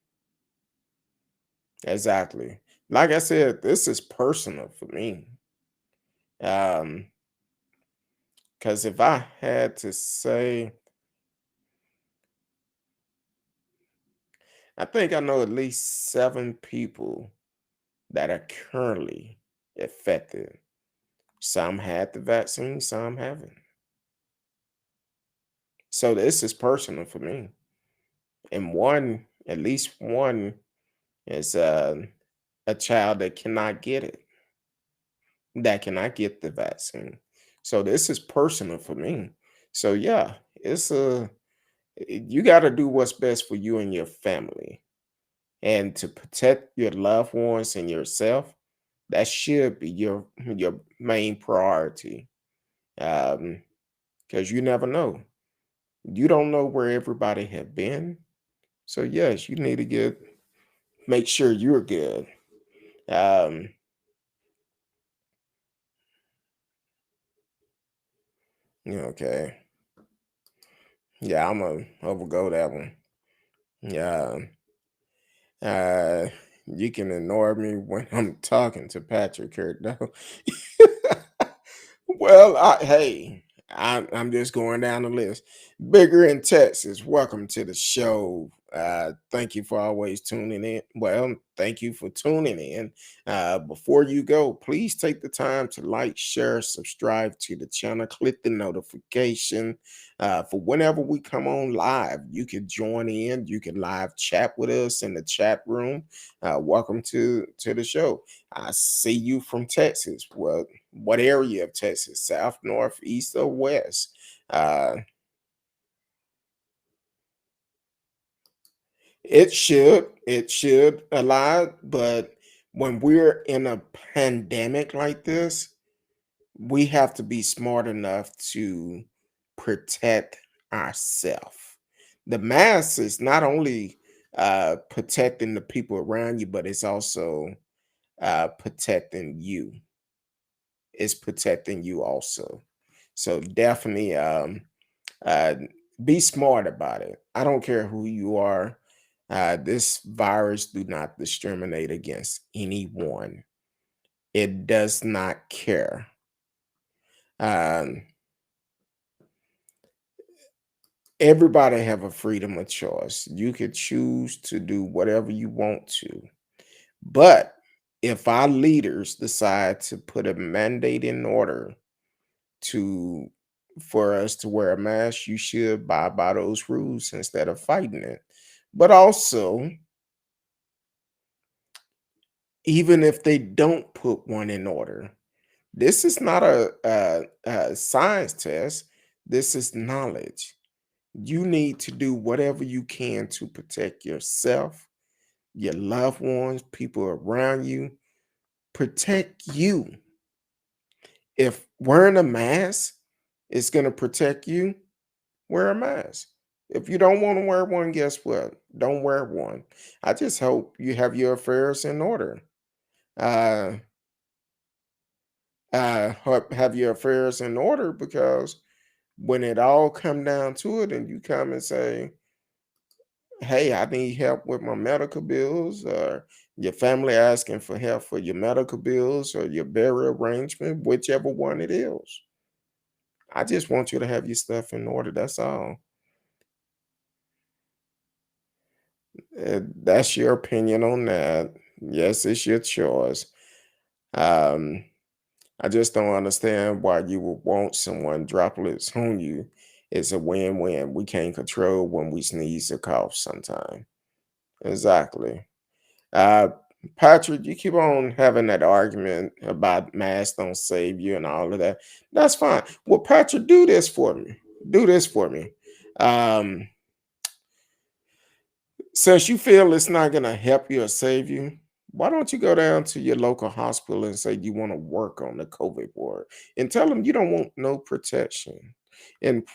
Exactly. Like I said, this is personal for me. Um, because if I had to say, I think I know at least 7 people that are currently affected. Some had the vaccine, some haven't. So this is personal for me. And one, at least one, is a child that cannot get it, that cannot get the vaccine. So this is personal for me. So yeah, it's a you got to do what's best for you and your family, and to protect your loved ones and yourself. That should be your main priority, because you never know. You don't know where everybody have been. So yes, you need to make sure you're good. Um, okay. Yeah, I'm gonna overgo that one. Yeah. Uh, you can ignore me when I'm talking to Patrick Kurt, though. Well, hey, I'm just going down the list. Bigger in Texas, welcome to the show. Thank you for always tuning in. Well, thank you for tuning in. Before you go, please take the time to like, share, subscribe to the channel, click the notification for whenever we come on live. You can join in, you can live chat with us in the chat room. Welcome to the show. I see you from Texas. Well, what area of Texas? South, north, east, or west? Uh, it should a lot, but when we're in a pandemic like this, we have to be smart enough to protect ourselves. The mask is not only protecting the people around you, but it's also protecting you. It's protecting you also. So definitely uh, be smart about it. I don't care who you are. This virus do not discriminate against anyone. It does not care. Um, Everybody have a freedom of choice. You could choose to do whatever you want to. But if our leaders decide to put a mandate in order to for us to wear a mask, you should abide by those rules instead of fighting it. But also, even if they don't put one in order, this is not a science test. This is knowledge. You need to do whatever you can to protect yourself, your loved ones, people around you. Protect you. If wearing a mask is going to protect you, wear a mask. If you don't want to wear one, guess what? Don't wear one. I just hope you have your affairs in order. Uh, have your affairs in order, because when it all come down to it and you come and say, hey, I need help with my medical bills, or your family asking for help for your medical bills or your burial arrangement, whichever one it is. I just want you to have your stuff in order. That's all. That's your opinion on that. Yes, it's your choice. Um, I just don't understand why you would want someone droplets on you. It's a win-win. We can't control when we sneeze or cough sometime. Exactly. Uh, Patrick, you keep on having that argument about masks don't save you and all of that. That's fine. Well, Patrick, do this for me. Do this for me. Um, since you feel it's not going to help you or save you, why don't you go down to your local hospital and say you want to work on the COVID ward and tell them you don't want no protection, and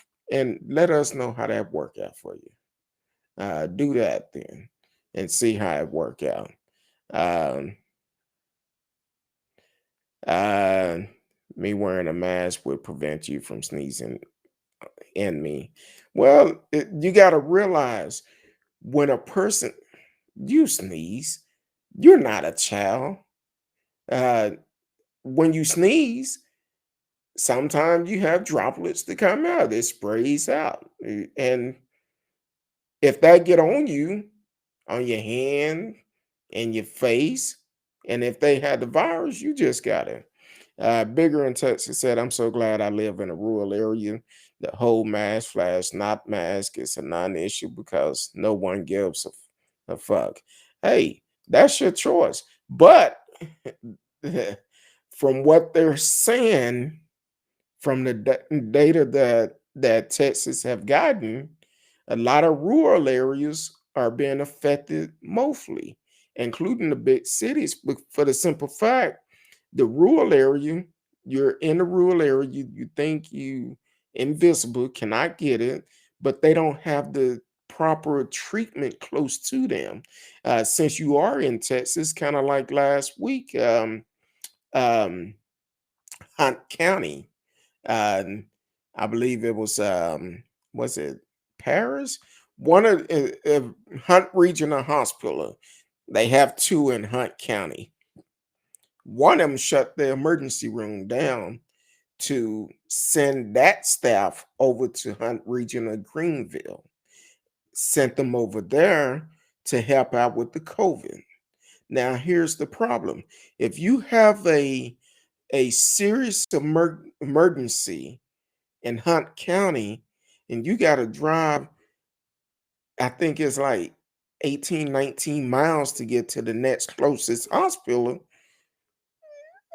let us know how that work out for you. Do that then and see how it work out. Um, Uh, Me wearing a mask would prevent you from sneezing in me. Well, you got to realize, when a person, you sneeze, you're not a child. Uh, when you sneeze, sometimes you have droplets that come out. It sprays out, and if that get on your hand and your face, and if they had the virus, you just got it. Bigger in Texas said, I'm so glad I live in a rural area. The whole mask flash, not mask, is a non-issue because no one gives a fuck. Hey, that's your choice. But from what they're saying, from the data that Texas have gotten, a lot of rural areas are being affected mostly, including the big cities. But for the simple fact, the rural area, you're in the rural area, you think you invisible, cannot get it, but they don't have the proper treatment close to them. Since you are in Texas, kind of like last week, um, Hunt County. Um, I believe it was it Paris? One of Hunt Regional Hospital. They have two in Hunt County. One of them shut the emergency room down to send that staff over to Hunt Regional Greenville. Sent them over there to help out with the COVID. Now, here's the problem: if you have a serious emergency in Hunt County, and you got to drive, I think it's like 18, 19 miles to get to the next closest hospital.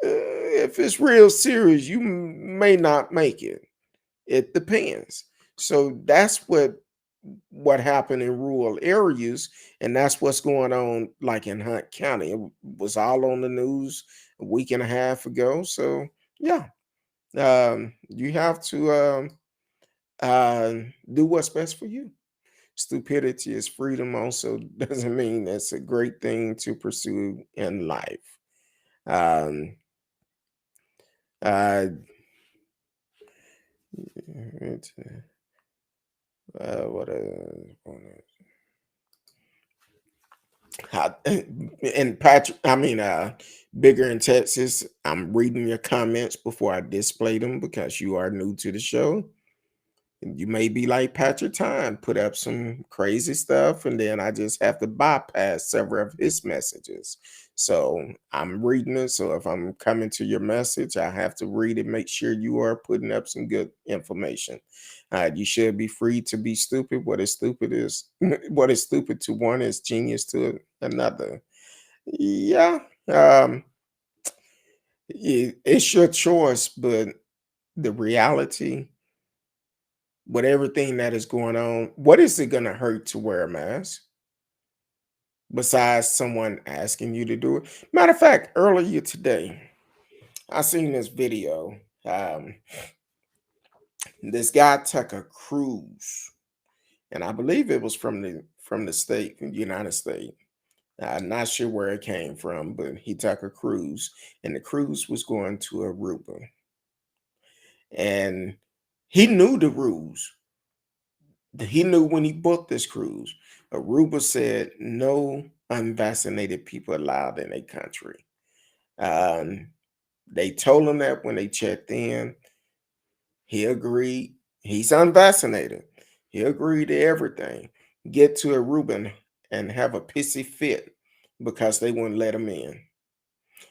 If it's real serious, you may not make it. It depends. So that's what happened in rural areas, and that's what's going on, like in Hunt County. It was all on the news a week and a half ago. So yeah, You have to uh, do what's best for you. Stupidity is freedom, also doesn't mean it's a great thing to pursue in life. Um, uh, what how, and Patrick, I mean, bigger in Texas. I'm reading your comments before I display them because you are new to the show. And you may be like Patrick Time, put up some crazy stuff, and then I just have to bypass several of his messages. So I'm reading it. So if I'm coming to your message, I have to read it, make sure you are putting up some good information. You should be free to be stupid. What is stupid is what is stupid to one is genius to another. Yeah, um, it's your choice, but the reality with everything that is going on, what is it going to hurt to wear a mask besides someone asking you to do it? Matter of fact, earlier today, I seen this video. Um, this guy took a cruise, and I believe it was from the state, United States. I'm not sure where it came from, but he took a cruise, and the cruise was going to Aruba, and he knew the rules. He knew when he booked this cruise. Aruba said no unvaccinated people allowed in a country. Um, they told him that when they checked in. He agreed. He's unvaccinated. He agreed to everything. Get to Aruba and have a pissy fit because they wouldn't let him in.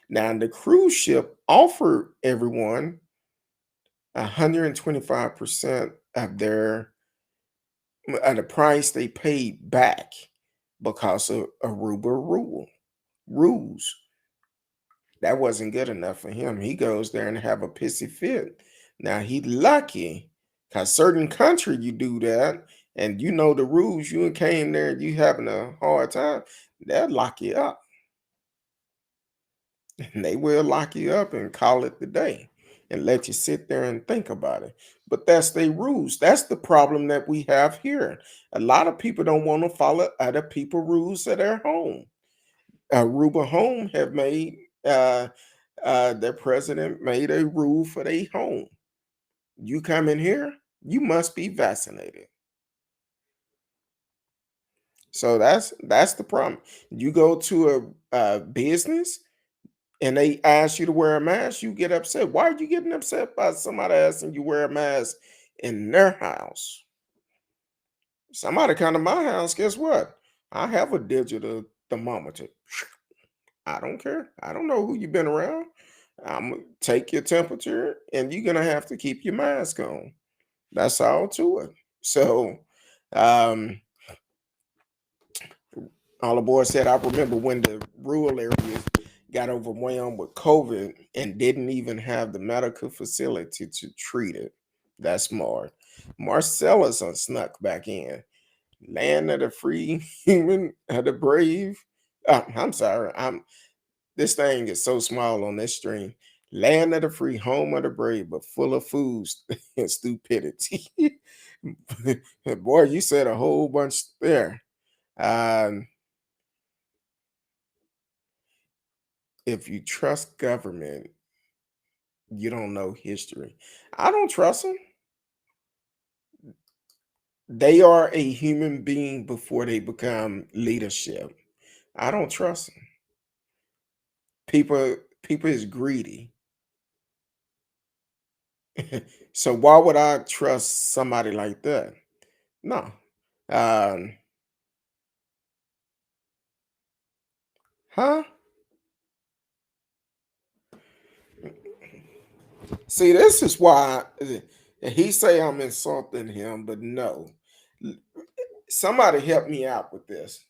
Now the cruise ship offered everyone 125% of the price they paid back because of Aruba rules. That wasn't good enough for him. He goes there and have a pissy fit. Now he lucky because certain country you do that and you know the rules. You came there and you having a hard time. They'll lock you up. And they will lock you up and call it the day and let you sit there and think about it. But that's their rules. That's the problem that we have here. A lot of people don't want to follow other people's rules at their home. Aruba Home have made their president made a rule for their home. You come in here, you must be vaccinated. So that's the problem. You go to a business and they ask you to wear a mask, you get upset. Why are you getting upset by somebody asking you wear a mask in their house? Somebody come to my house, guess what? I have a digital thermometer. I don't care. I don't know who you've been around. I'm gonna take your temperature and you're gonna have to keep your mask on. That's all to it. So um all the boys said, I remember when the rural areas got overwhelmed with COVID and didn't even have the medical facility to treat it. That's smart. Marcellus snuck back in. Land of the free, human of the brave. I'm sorry. This thing is so small on this stream. Land of the free, home of the brave, but full of fools and stupidity. Boy, you said a whole bunch there. Um, if you trust government, you don't know history. I don't trust them. They are a human being before they become leadership. I don't trust them. People is greedy. So why would I trust somebody like that? No. Um, huh? See, this is why he say I'm insulting him, but no. L- Somebody help me out with this.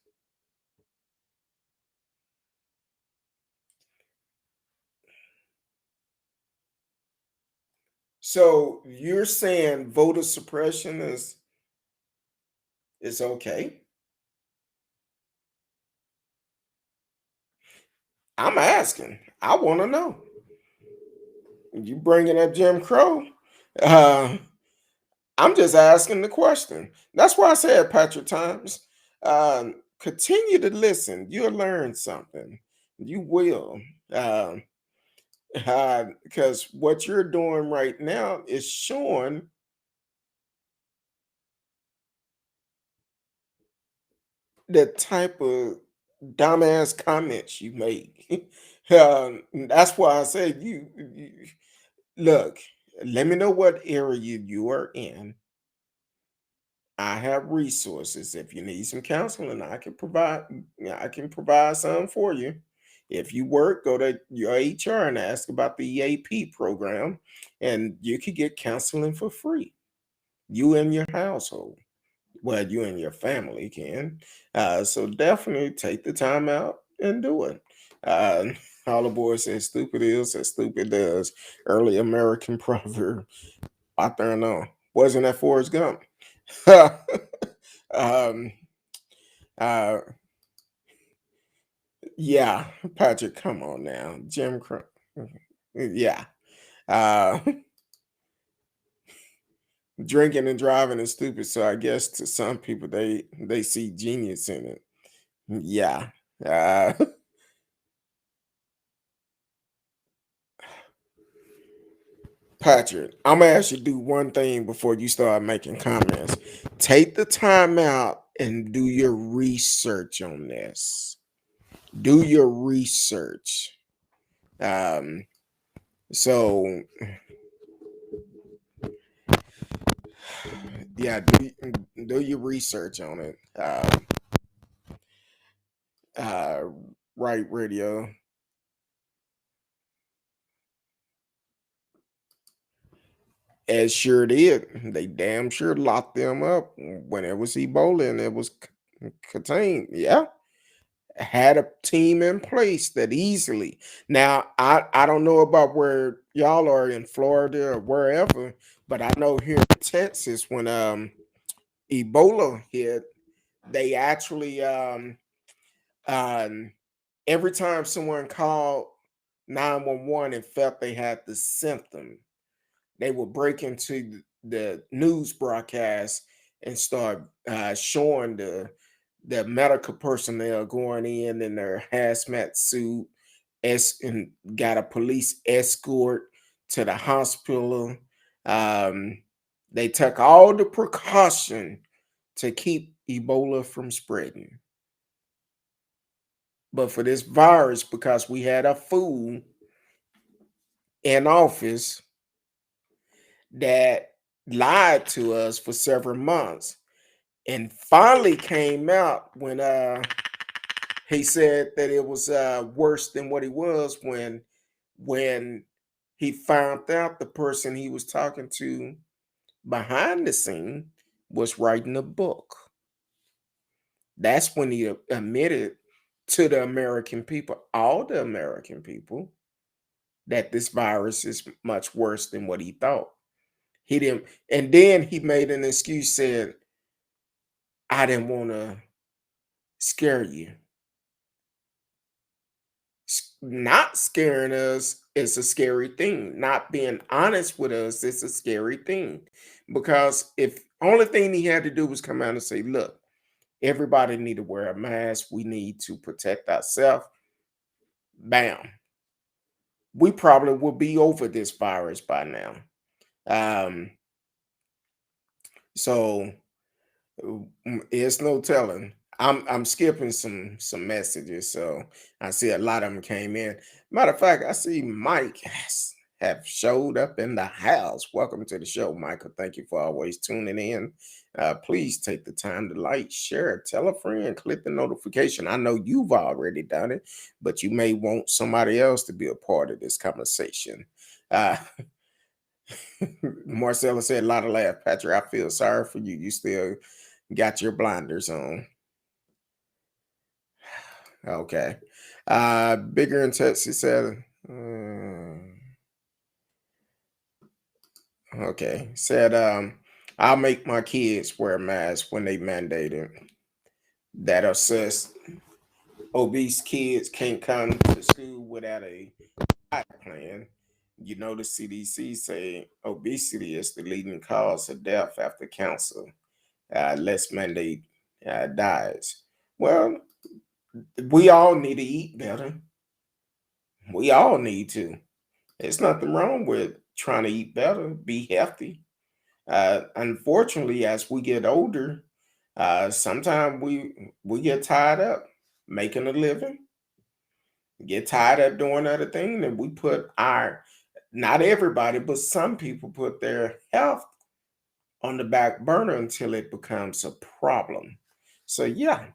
So you're saying voter suppression is okay? I'm asking. I want to know. You bringing up Jim Crow? Uh, I'm just asking the question. That's why I said, Patrick Times, continue to listen. You'll learn something. You will. Because what you're doing right now is showing the type of dumbass comments you make. That's why I say you look. Let me know what area you are in. I have resources. If you need some counseling, I can provide. I can provide some for you. If you work, go to your HR and ask about the EAP program, and you can get counseling for free. You and your household. Well, you and your family can. So definitely take the time out and do it. Uh, all the boys say stupid is as stupid does. Early American proverb. Out there, no. Wasn't that Forrest Gump? um, uh, yeah, Patrick, come on now. Jim Crow. Yeah. Uh, drinking and driving is stupid. So I guess to some people they see genius in it. Yeah. Uh, Patrick, I'm gonna ask you to do one thing before you start making comments. Take the time out and do your research on this. Do your research. Um, so yeah, do your research on it. Uh, right, radio. As sure did. They damn sure locked them up when it was Ebola and it was contained. Yeah, had a team in place that easily. Now I don't know about where y'all are in Florida or wherever, but I know here in Texas when Ebola hit, they actually um every time someone called 911 and felt they had the symptom, they would break into the news broadcast and start showing the medical personnel going in their hazmat suit, and got a police escort to the hospital. Um, they took all the precaution to keep Ebola from spreading. But for this virus, because we had a fool in office that lied to us for several months and finally came out when he said that it was worse than what he was when he found out the person he was talking to behind the scene was writing a book. That's when he admitted to the American people, all the American people, that this virus is much worse than what he thought. He didn't, and then he made an excuse, said, I didn't want to scare you. Not scaring us is a scary thing. Not being honest with us is a scary thing. Because if only thing he had to do was come out and say, look, everybody need to wear a mask. We need to protect ourselves. Bam. We probably will be over this virus by now. Um, so it's no telling. I'm skipping some messages, so I see a lot of them came in. Matter of fact, I see Mike have showed up in the house. Welcome to the show, Michael. Thank you for always tuning in. Please take the time to like, share, tell a friend, click the notification. I know you've already done it, but you may want somebody else to be a part of this conversation. Uh, Marcella said, a lot of laugh. Patrick, I feel sorry for you. You still got your blinders on. Okay. Bigger in Texas said, okay. Said, I'll make my kids wear masks when they mandated that assess obese kids can't come to school without a diet plan. You know, the CDC say obesity is the leading cause of death after cancer, less mandate dies. Well, we all need to eat better. We all need to. There's nothing wrong with trying to eat better, be healthy. Unfortunately, as we get older, sometimes we get tired up making a living, get tired of doing other things, and we put our, not everybody, but some people put their health on the back burner until it becomes a problem. So yeah,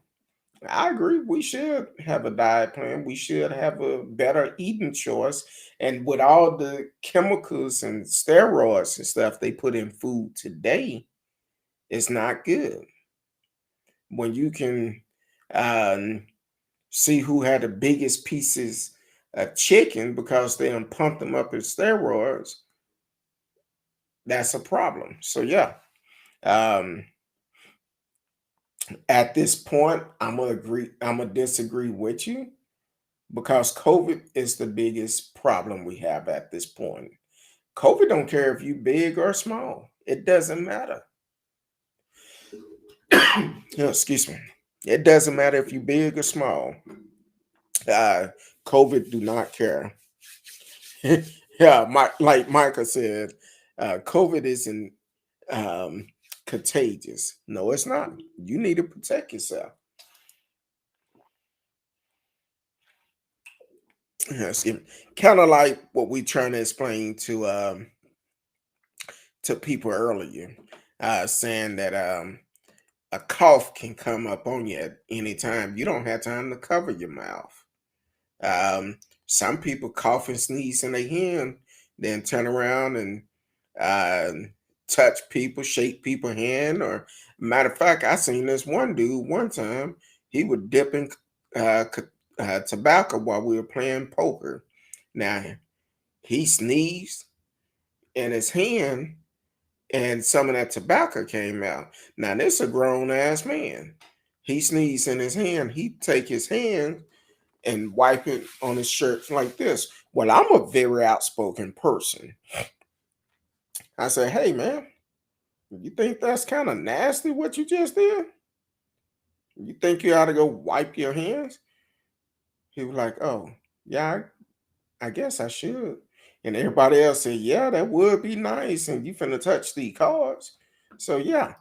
I agree. We should have a diet plan. We should have a better eating choice. And with all the chemicals and steroids and stuff they put in food today, it's not good. When you can um, see who had the biggest pieces of chicken because they done pumped them up with steroids, that's a problem. So yeah, um, at this point, I'm gonna agree. I'm gonna disagree with you because COVID is the biggest problem we have at this point. COVID don't care if you big or small. It doesn't matter. Yeah, excuse me. It doesn't matter if you big or small. Uh, COVID do not care. Yeah, like Micah said, COVID isn't um, contagious. No, it's not. You need to protect yourself. Yeah, kind of like what we trying to explain to people earlier, saying that a cough can come up on you at any time. You don't have time to cover your mouth. Um, some people cough and sneeze in their hand, then turn around and uh, touch people, shake people's hand. Or matter of fact, I seen this one dude one time. He was dipping tobacco while we were playing poker. Now he sneezed in his hand, and some of that tobacco came out. Now this a grown ass man. He sneezed in his hand. He take his hand and wipe it on his shirt like this. Well, I'm a very outspoken person. I said, hey man, you think that's kind of nasty what you just did? You think you ought to go wipe your hands? He was like, oh, yeah, I guess I should. And everybody else said, yeah, that would be nice. And you finna touch the cards. So yeah,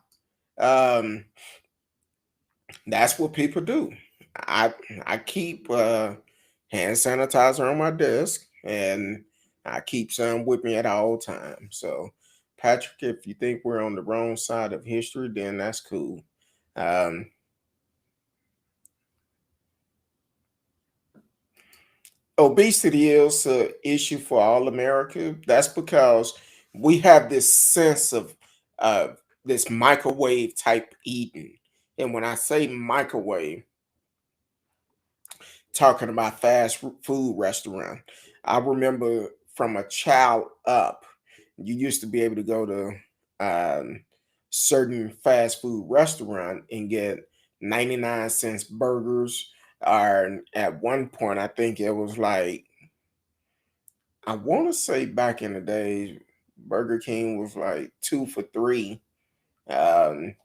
um, that's what people do. I I keep hand sanitizer on my desk, and I keep some with me at all times. So, Patrick, if you think we're on the wrong side of history, then that's cool. Um, Obesity is an issue for all America. That's because we have this sense of uh, this microwave type eating. And when I say microwave, talking about food restaurant. I remember from a child up, you used to be able to go to um, certain fast food restaurant and get 99 cents burgers. Or at one point, I think it was like, I want to say back in the days, Burger King was like 2 for 3. Um,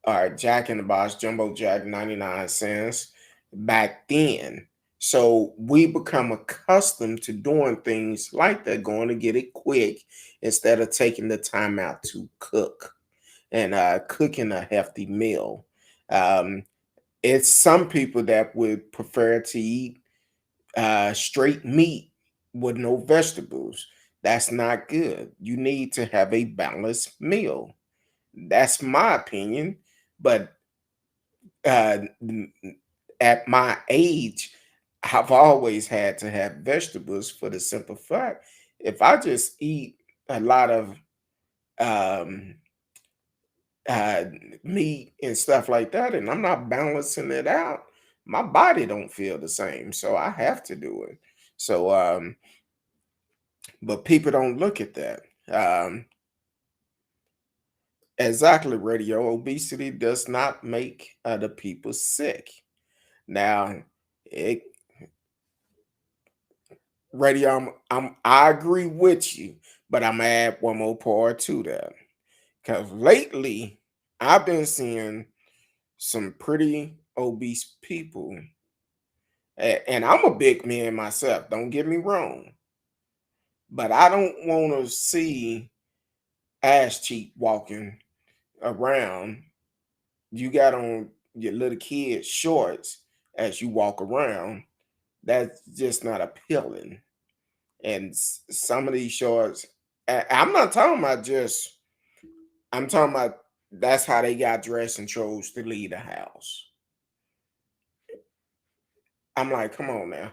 or Jack in the Box, Jumbo Jack, 99 cents back then. So we become accustomed to doing things like that, going to get it quick instead of taking the time out to cook and cooking a hefty meal. Um, it's some people that would prefer to eat straight meat with no vegetables. That's not good. You need to have a balanced meal. That's my opinion. But uh, at my age, I've always had to have vegetables for the simple fact if I just eat a lot of um, uh, meat and stuff like that, and I'm not balancing it out, my body don't feel the same. So I have to do it. So, but people don't look at that. Um, exactly, radio obesity does not make other people sick. Now, it Radio, I agree with you, but I'm gonna add one more part to that. Because lately I've been seeing some pretty obese people. And I'm a big man myself, don't get me wrong. But I don't want to see ass cheek walking around. You got on your little kid shorts as you walk around. That's just not appealing. And some of these shorts, I'm not talking about just, I'm talking about that's how they got dressed and chose to leave the house. I'm like, come on now.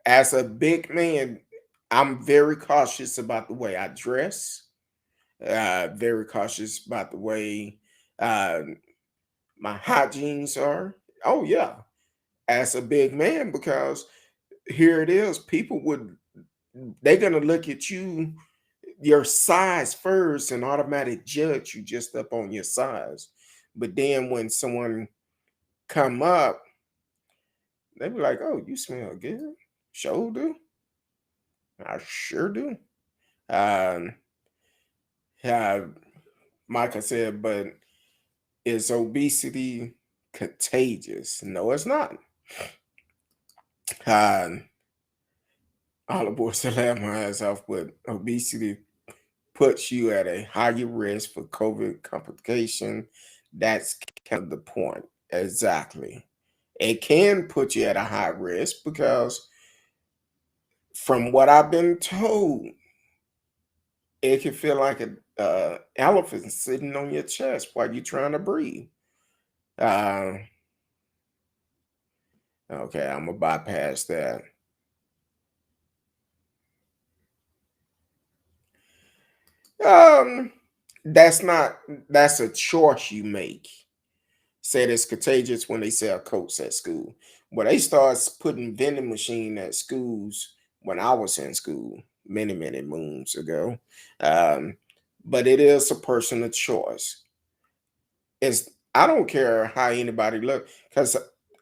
As a big man, I'm very cautious about the way I dress. Very cautious about the way uh, my hygienes are. Oh yeah, as a big man, because here it is. People would they're gonna look at you your size first and automatic judge you just up on your size. But then when someone come up, they be like, "Oh, you smell good." Sure do. I sure do. Um, uh, Micah said, but is obesity contagious? No, it's not. Uh, all aboard to laugh my ass off, but obesity puts you at a higher risk for COVID complication. That's kind of the point. Exactly. It can put you at a high risk because, from what I've been told, it can feel like an elephant sitting on your chest while you're trying to breathe. Uh, okay, I'm gonna bypass that. Um, that's not that's a choice you make. Said it's contagious when they sell coats at school. Well, they start putting vending machine at schools when I was in school many moons ago. Um, but it is a personal choice. It's I don't care how anybody look because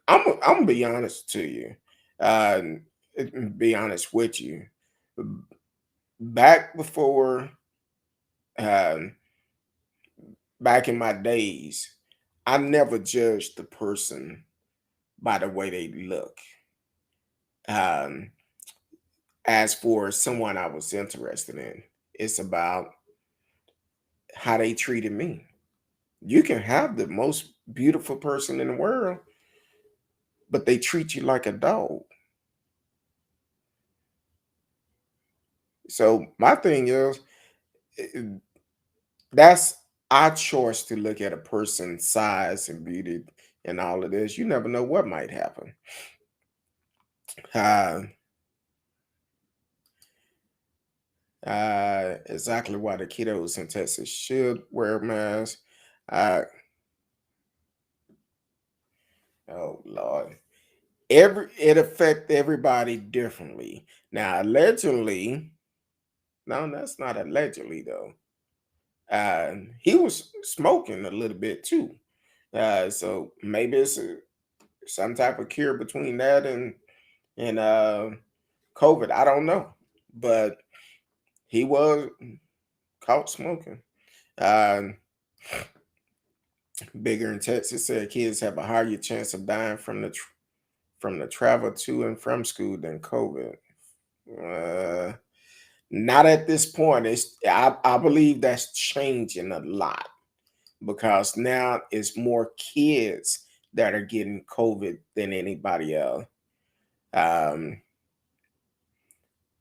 I'm gonna be honest to you. Be honest with you. Back before um, back in my days, I never judged the person by the way they look. Um, as for someone I was interested in, it's about how they treated me. You can have the most beautiful person in the world, but they treat you like a dog. So my thing is, eh, that's our choice to look at a person's size and beauty and all of this. You never know what might happen. Uh, exactly why the kiddos in Texas should wear masks. Uh, oh Lord, it affect everybody differently. Now, allegedly, no, that's not allegedly though. He was smoking a little bit too. So maybe it's some type of cure between that and COVID. I don't know, but he was caught smoking. Um, Bigger in Texas said kids have a higher chance of dying from the travel to and from school than COVID. Uh, Not at this point. I believe that's changing a lot because now it's more kids that are getting COVID than anybody else. Um,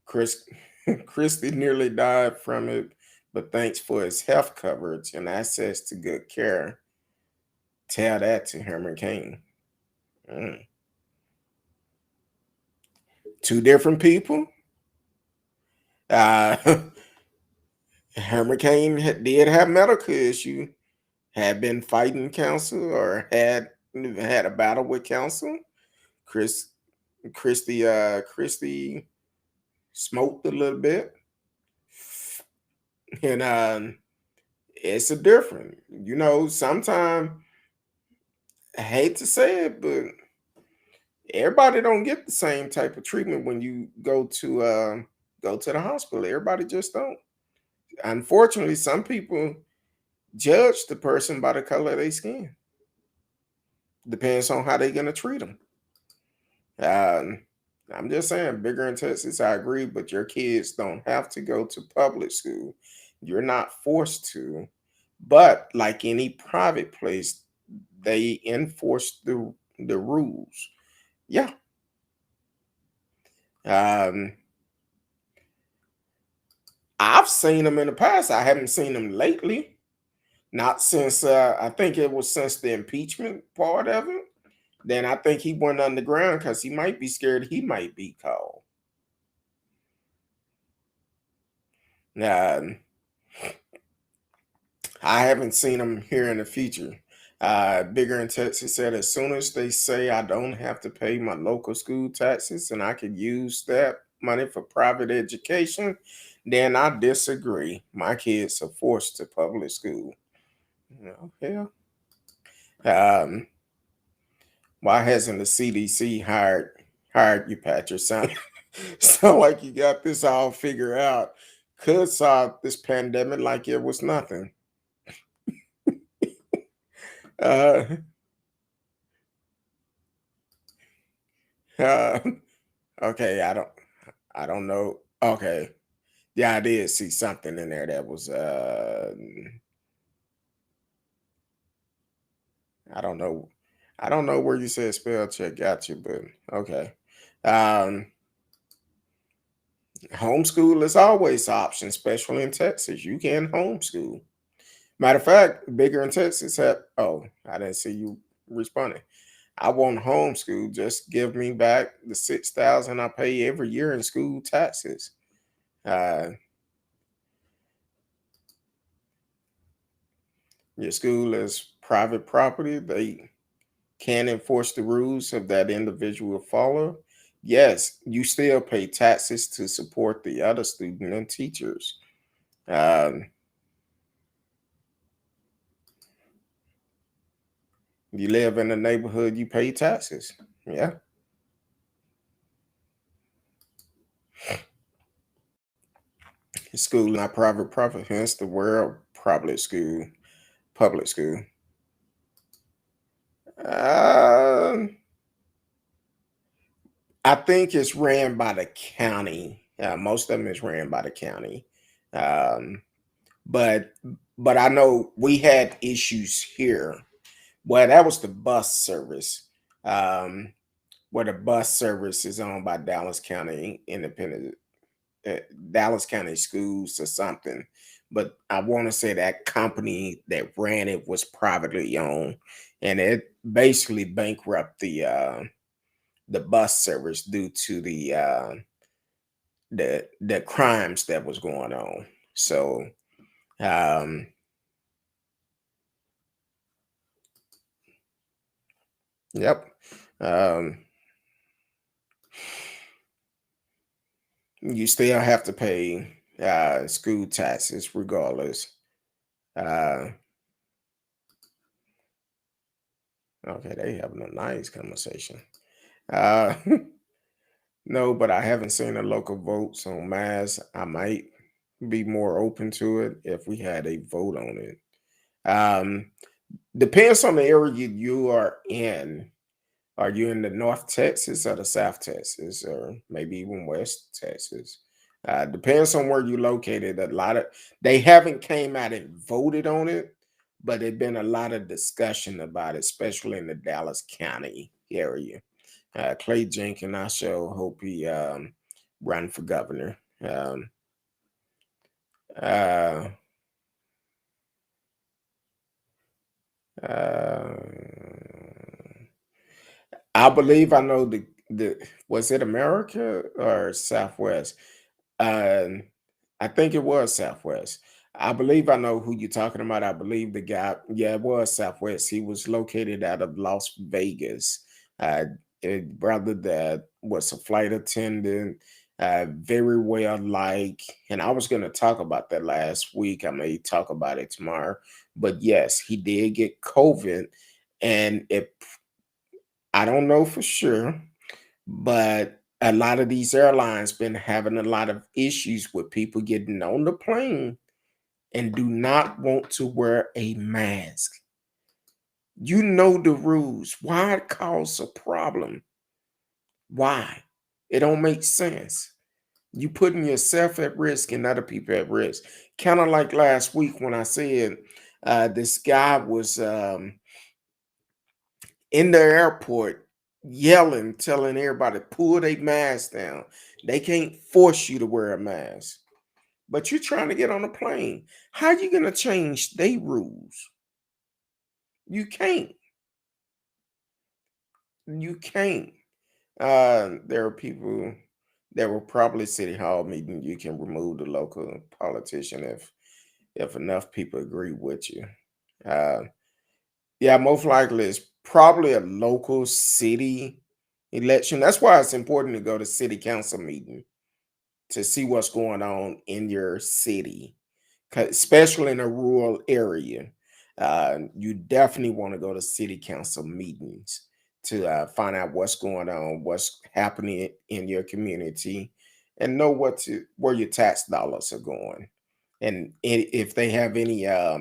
Chris Christie nearly died from it, but thanks for his health coverage and access to good care. Tell that to Herman Cain. Mm. Two different people. Uh, Herman Cain did have medical issue, had been fighting cancer or had a battle with cancer. Chris Christie smoked a little bit, and it's a different. You know, sometimes I hate to say it, but Everybody don't get the same type of treatment when you go to the hospital. Everybody just don't. Unfortunately, some people judge the person by the color of their skin. Depends on how they're gonna treat them. Um, I'm just saying, bigger in Texas, I agree, but your kids don't have to go to public school. You're not forced to. But like any private place, they enforce the rules. Yeah. Um, I've seen them in the past. I haven't seen them lately. Not since I think it was since the impeachment part of it. Then I think he went underground because he might be scared he might be called. Um, I haven't seen him here in the future. Bigger in Texas said as soon as they say I don't have to pay my local school taxes and I could use that money for private education, then I disagree. My kids are forced to public school. Yeah. Um, why hasn't the CDC hired you, Patrick? Sound like you got this all figured out. Could solve this pandemic like it was nothing. Uh, uh, okay, I don't know. Okay, yeah, I did see something in there that was I don't know. I don't know where you said spell check got you, but okay. Um, Homeschool is always an option, especially in Texas. You can homeschool. Matter of fact, bigger in Texas have oh, I didn't see you responding. I want homeschool. Just give me back the 6,000 I pay every year in school taxes. Uh, your school is private property. They can enforce the rules of that individual follow. Yes, you still pay taxes to support the other student and teachers. Um, you live in a neighborhood, you pay taxes. Yeah. School not private property, hence the word public school. Public school. Um, I think it's ran by the county. Most of them is ran by the county. Um, but but I know we had issues here. Well, that was the bus service. Um, where the bus service is owned by Dallas County Independent uh, Dallas County Schools or something. But I want to say that company that ran it was privately owned, and it basically bankrupted the bus service due to the crimes that was going on. So, um, yep. Um, you still have to pay school taxes regardless. Uh, okay, they having a nice conversation. Uh, no, but I haven't seen a local votes on mass. I might be more open to it if we had a vote on it. Um, Depends on the area you are in. Are you in the North Texas or the South Texas, or maybe even West Texas? Depends on where you located. A lot of they haven't came out and voted on it, but there's been a lot of discussion about it, especially in the Dallas County area. Clay Jenkins, I sure hope he run for governor. Uh, uh, I believe I know the was it America or Southwest? Um, I think it was Southwest. I believe I know who you're talking about. I believe the guy, yeah, it was Southwest. He was located out of Las Vegas. Uh, a brother that was a flight attendant, very well like, and I was going to talk about that last week. I may talk about it tomorrow, but yes, he did get COVID, and it I don't know for sure, But a lot of these airlines been having a lot of issues with people getting on the plane and do not want to wear a mask. You know the rules. Why cause a problem? Why? It don't make sense. You putting yourself at risk and other people at risk. Kind of like last week when I said this guy was in the airport yelling, telling everybody pull their mask down. They can't force you to wear a mask, but you're trying to get on a plane. How are you gonna change their rules? You can't. You can't. There are people that will probably city hall meeting. You can remove the local politician if enough people agree with you. Uh, yeah, most likely it's probably a local city election. That's why it's important to go to city council meeting to see what's going on in your city, especially in a rural area. You definitely want to go to city council meetings to find out what's going on, what's happening in your community, and know where your tax dollars are going, and if they have any uh,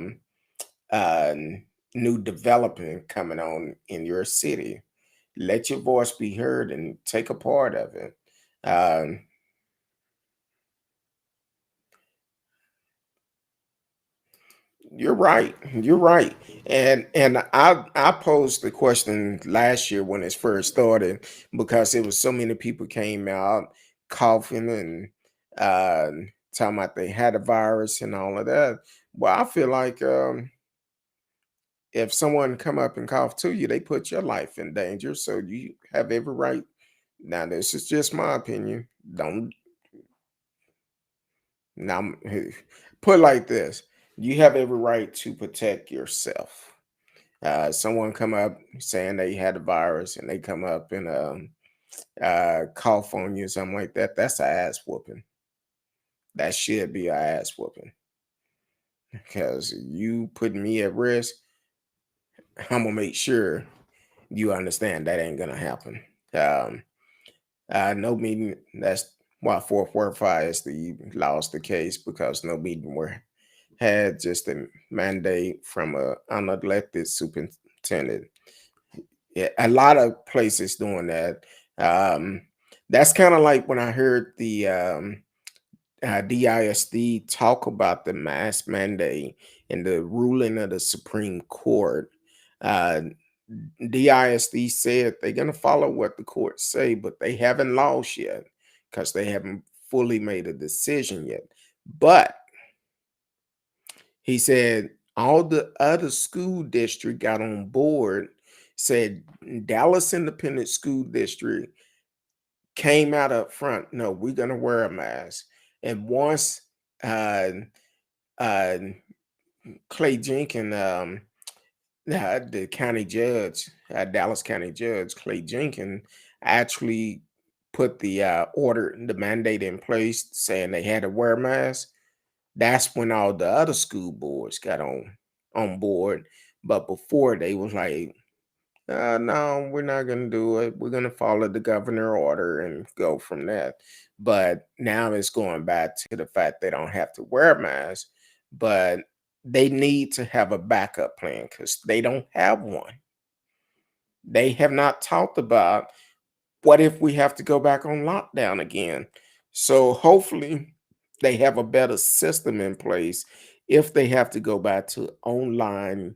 new development coming on in your city. Let your voice be heard and take a part of it. Um, You're right. You're right. And I posed the question last year when it first started because it was so many people came out coughing and uh, talking about they had a virus and all of that. Well, I feel like if someone come up and cough to you, they put your life in danger. So you have every right. Now, this is just my opinion. Don't now put it like this: you have every right to protect yourself. Someone come up saying they had the virus and they come up and cough on you, something like that. That's an ass whooping. That should be an ass whooping because you putting me at risk. I'm gonna make sure you understand that ain't gonna happen. Um, no meeting. That's why 445 is the lost the case because no meeting were had, just a mandate from a unelected superintendent. Yeah, a lot of places doing that. Um, that's kind of like when I heard the DISD talk about the mask mandate and the ruling of the Supreme Court. Uh, DISD said they're going to follow what the courts say, but they haven't lost yet because they haven't fully made a decision yet. But he said all the other school district got on board, said Dallas Independent School District came out up front. No, we're gonna wear a mask. And once uh uh Clay Jenkins, the county judge, Dallas County Judge Clay Jenkins, actually put the order, the mandate in place saying they had to wear a mask. That's when all the other school boards got on board. But before they was like, no, we're not going to do it. We're going to follow the governor order and go from that. But now it's going back to the fact they don't have to wear a mask, but they need to have a backup plan because they don't have one. They have not talked about what if we have to go back on lockdown again. So hopefully they have a better system in place if they have to go back to online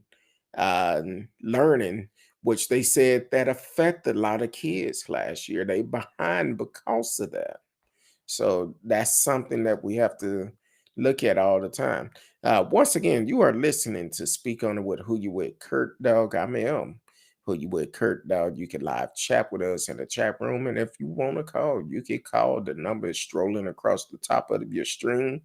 uh, learning, which they said that affected a lot of kids last year. They behind because of that. So that's something that we have to look at all the time. Once again, you are listening to Speak On It with Who You With, Kurt Dog. I am Who You With, Kurt Dog. You can live chat with us in the chat room. And if you want to call, you can call. The number is strolling across the top of your screen,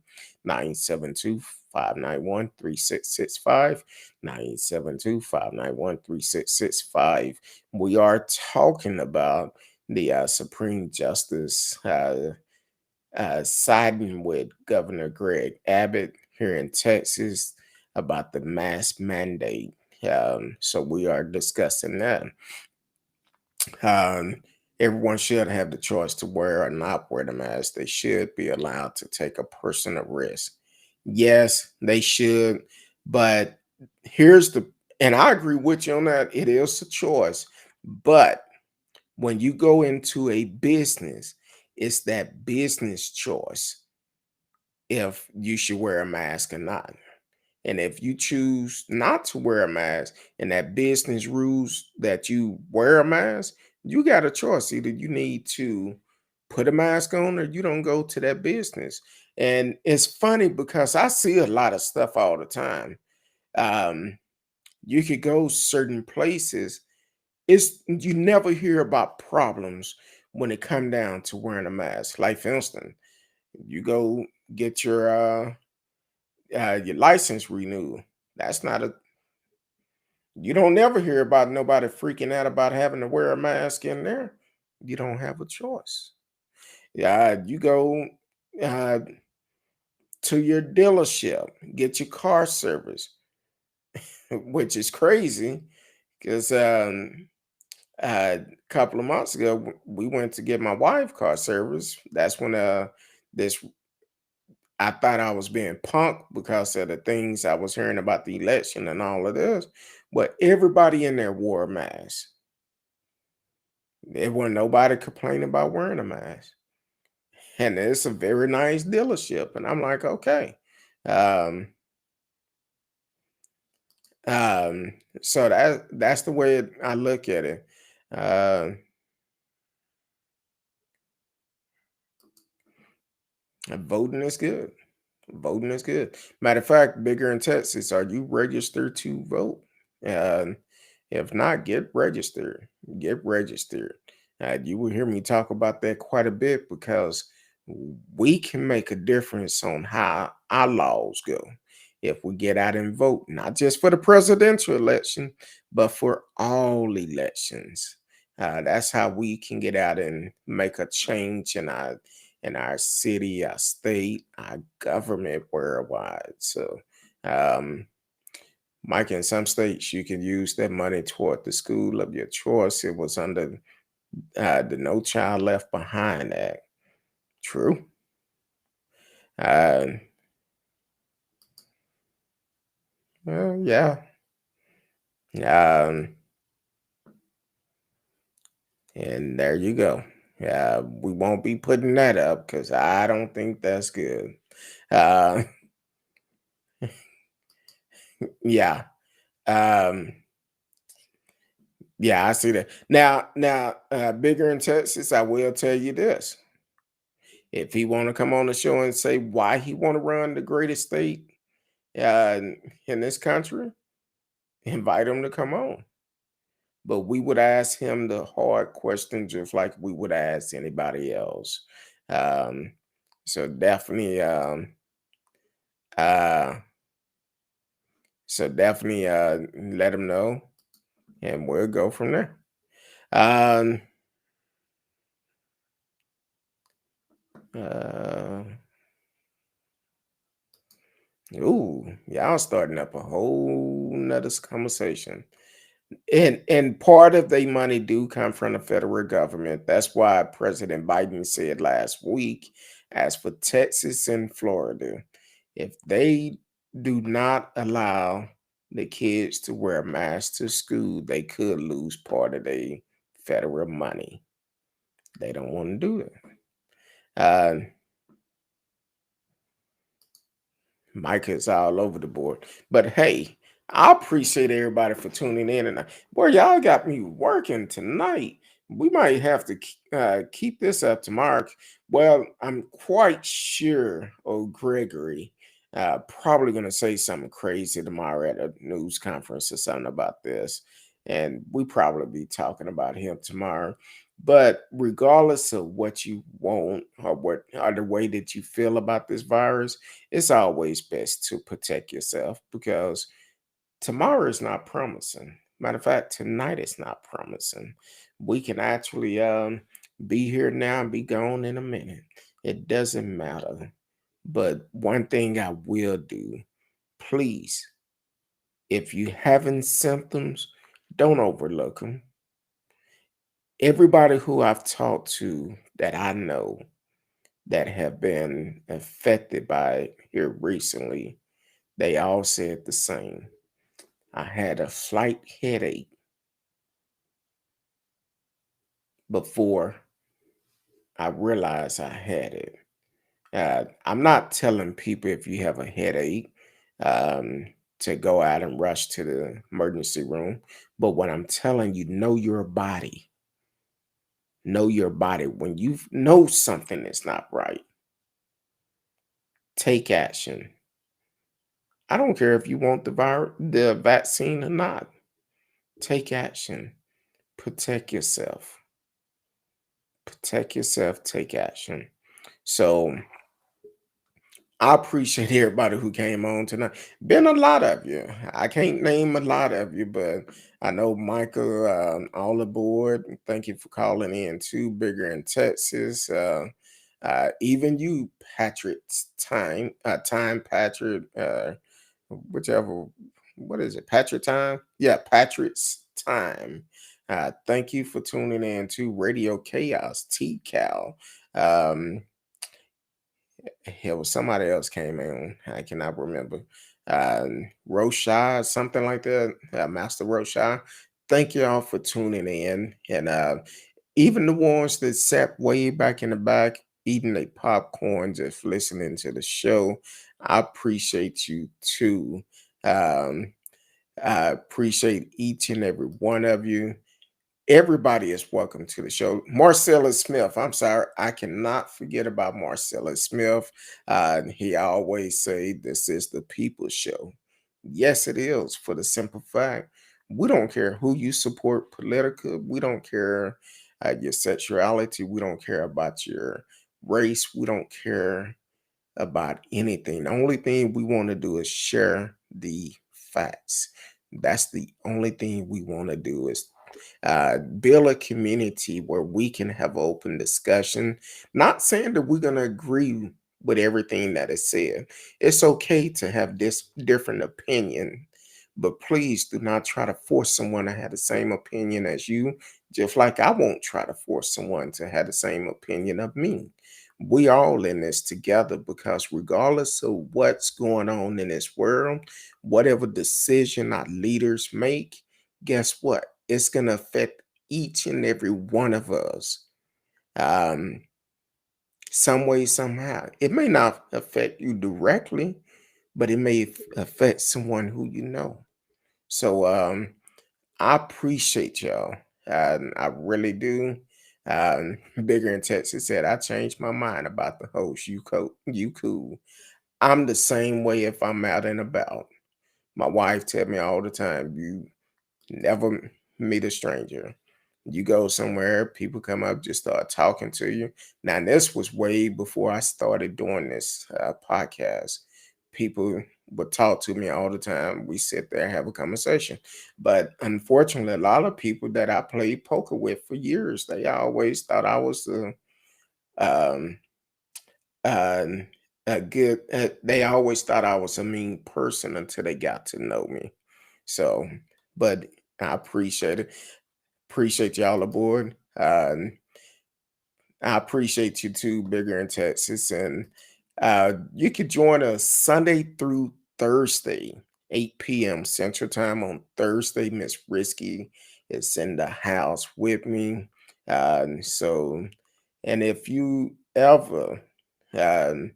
972-591-3665, 972-591-3665. We are talking about the Supreme Justice siding with Governor Gregg Abbott here in Texas about the mask mandate. So we are discussing that. Um, everyone should have the choice to wear or not wear the mask. They should be allowed to take a personal risk. Yes, they should. But here's the, and I agree with you on that. It is a choice. But when you go into a business, it's that business choice if you should wear a mask or not. And if you choose not to wear a mask and that business rules that you wear a mask, you got a choice. Either you need to put a mask on or you don't go to that business. And it's funny because I see a lot of stuff all the time. Um, you could go certain places. It's you never hear about problems when it come down to wearing a mask. Like for instance, you go get your license renewed. That's not a You don't never hear about nobody freaking out about having to wear a mask in there. You don't have a choice. Yeah, you go uh, to your dealership, get your car service, which is crazy because a couple of months ago we went to get my wife car service. That's when this I thought I was being punked because of the things I was hearing about the election and all of this, but everybody in there wore a mask. There wasn't nobody complaining about wearing a mask. And it's a very nice dealership. And I'm like, okay. Um, so that's the way I look at it. Uh, Voting is good. Voting is good. Matter of fact, bigger in Texas, are you registered to vote? Uh, if not, get registered. Get registered. You will hear me talk about that quite a bit because we can make a difference on how our laws go if we get out and vote, not just for the presidential election, but for all elections. That's how we can get out and make a change in our city, our state, our government worldwide. So, um, Mike, in some states, you can use that money toward the school of your choice. It was under the No Child Left Behind Act. True. Uh, well, yeah. Um, and there you go. We won't be putting that up because I don't think that's good. Uh, yeah. Um, yeah, I see that. Now, bigger in Texas, I will tell you this. If he want to come on the show and say why he want to run the greatest state uh, in this country, invite him to come on. But we would ask him the hard questions just like we would ask anybody else. Um, so definitely, uh, let him know, and we'll go from there. Um, uh, y'all starting up a whole nother conversation. And part of the money do come from the federal government. That's why President Biden said last week, as for Texas and Florida, if they do not allow the kids to wear masks to school, they could lose part of the federal money. They don't want to do it. Uh, Mike is all over the board. But hey, I appreciate everybody for tuning in. And boy, y'all got me working tonight. We might have to keep this up tomorrow. Well, I'm quite sure old Gregory probably going to say something crazy tomorrow at a news conference or something about this. And we probably be talking about him tomorrow. But regardless of what you want or the way that you feel about this virus, it's always best to protect yourself because tomorrow is not promising. Matter of fact, tonight is not promising. We can actually be here now and be gone in a minute. It doesn't matter. But one thing I will do, please, if you having symptoms, don't overlook them. Everybody who I've talked to that I know that have been affected by it here recently, they all said the same. I had a slight headache before I realized I had it. I'm not telling people if you have a headache um, to go out and rush to the emergency room, but what I'm telling you, know your body. Know your body. When you know something is not right, take action. I don't care if you want the vaccine or not. Take action. Protect yourself. Protect yourself. Take action. So I appreciate everybody who came on tonight. Been a lot of you. I can't name a lot of you, but I know Michael, all aboard. Thank you for calling in too. Bigger in Texas. Even you, Patrick Time Patrick, whichever. What is it, Patrick Time? Yeah, Patrick's Time. Thank you for tuning in to Radio Chaos, T-Cal. Um, Hell, was somebody else came in. I cannot remember. Roshai, something like that. Master Roshai. Thank y'all for tuning in. And even the ones that sat way back in the back, eating their popcorn, just listening to the show, I appreciate you too. Um, I appreciate each and every one of you. Everybody is welcome to the show. Marcellus Smith. I'm sorry, I cannot forget about Marcellus Smith. He always say this is the people's show. Yes, it is. For the simple fact, we don't care who you support politically. We don't care your sexuality. We don't care about your race. We don't care about anything. The only thing we want to do is share the facts. That's the only thing we want to do is build a community where we can have open discussion. Not saying that we're going to agree with everything that is said. It's okay to have this different opinion, but please do not try to force someone to have the same opinion as you, just like I won't try to force someone to have the same opinion of me. We all in this together because regardless of what's going on in this world, whatever decision our leaders make, guess what? It's going to affect each and every one of us um, some way, somehow. It may not affect you directly, but it may affect someone who you know. So I appreciate y'all. I really do. Bigger in Texas said, I changed my mind about the host. You cool. I'm the same way if I'm out and about. My wife tell me all the time, you never meet a stranger. You go somewhere, people come up, just start talking to you. Now, this was way before I started doing this podcast. People would talk to me all the time. We sit there, have a conversation. But unfortunately, a lot of people that I played poker with for years, they always thought I was um, uh, a good, they always thought I was a mean person until they got to know me. So, but I appreciate it. Appreciate y'all aboard. I appreciate you too, Bigger in Texas. And you could join us Sunday through Thursday, 8 p.m. Central Time on Thursday. Miss Risky is in the house with me. So, and if you ever um,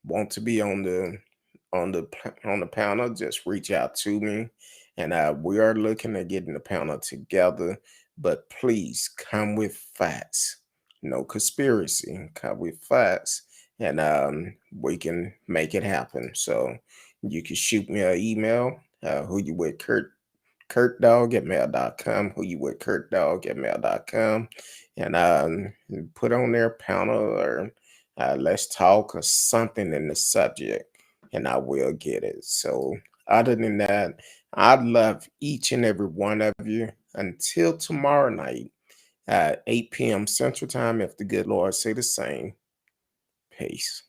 want to be on the panel, just reach out to me. And we are looking at getting the panel together. But please come with facts. No conspiracy. Come with facts. And we can make it happen. So you can shoot me an email. Who you with, Kurtdog at mail.com. Who you with, Kurtdog at mail.com. And put on their panel or let's talk or something in the subject, and I will get it. So, other than that, I love each and every one of you. Until tomorrow night at 8 p.m. Central Time, if the good Lord say the same. Peace.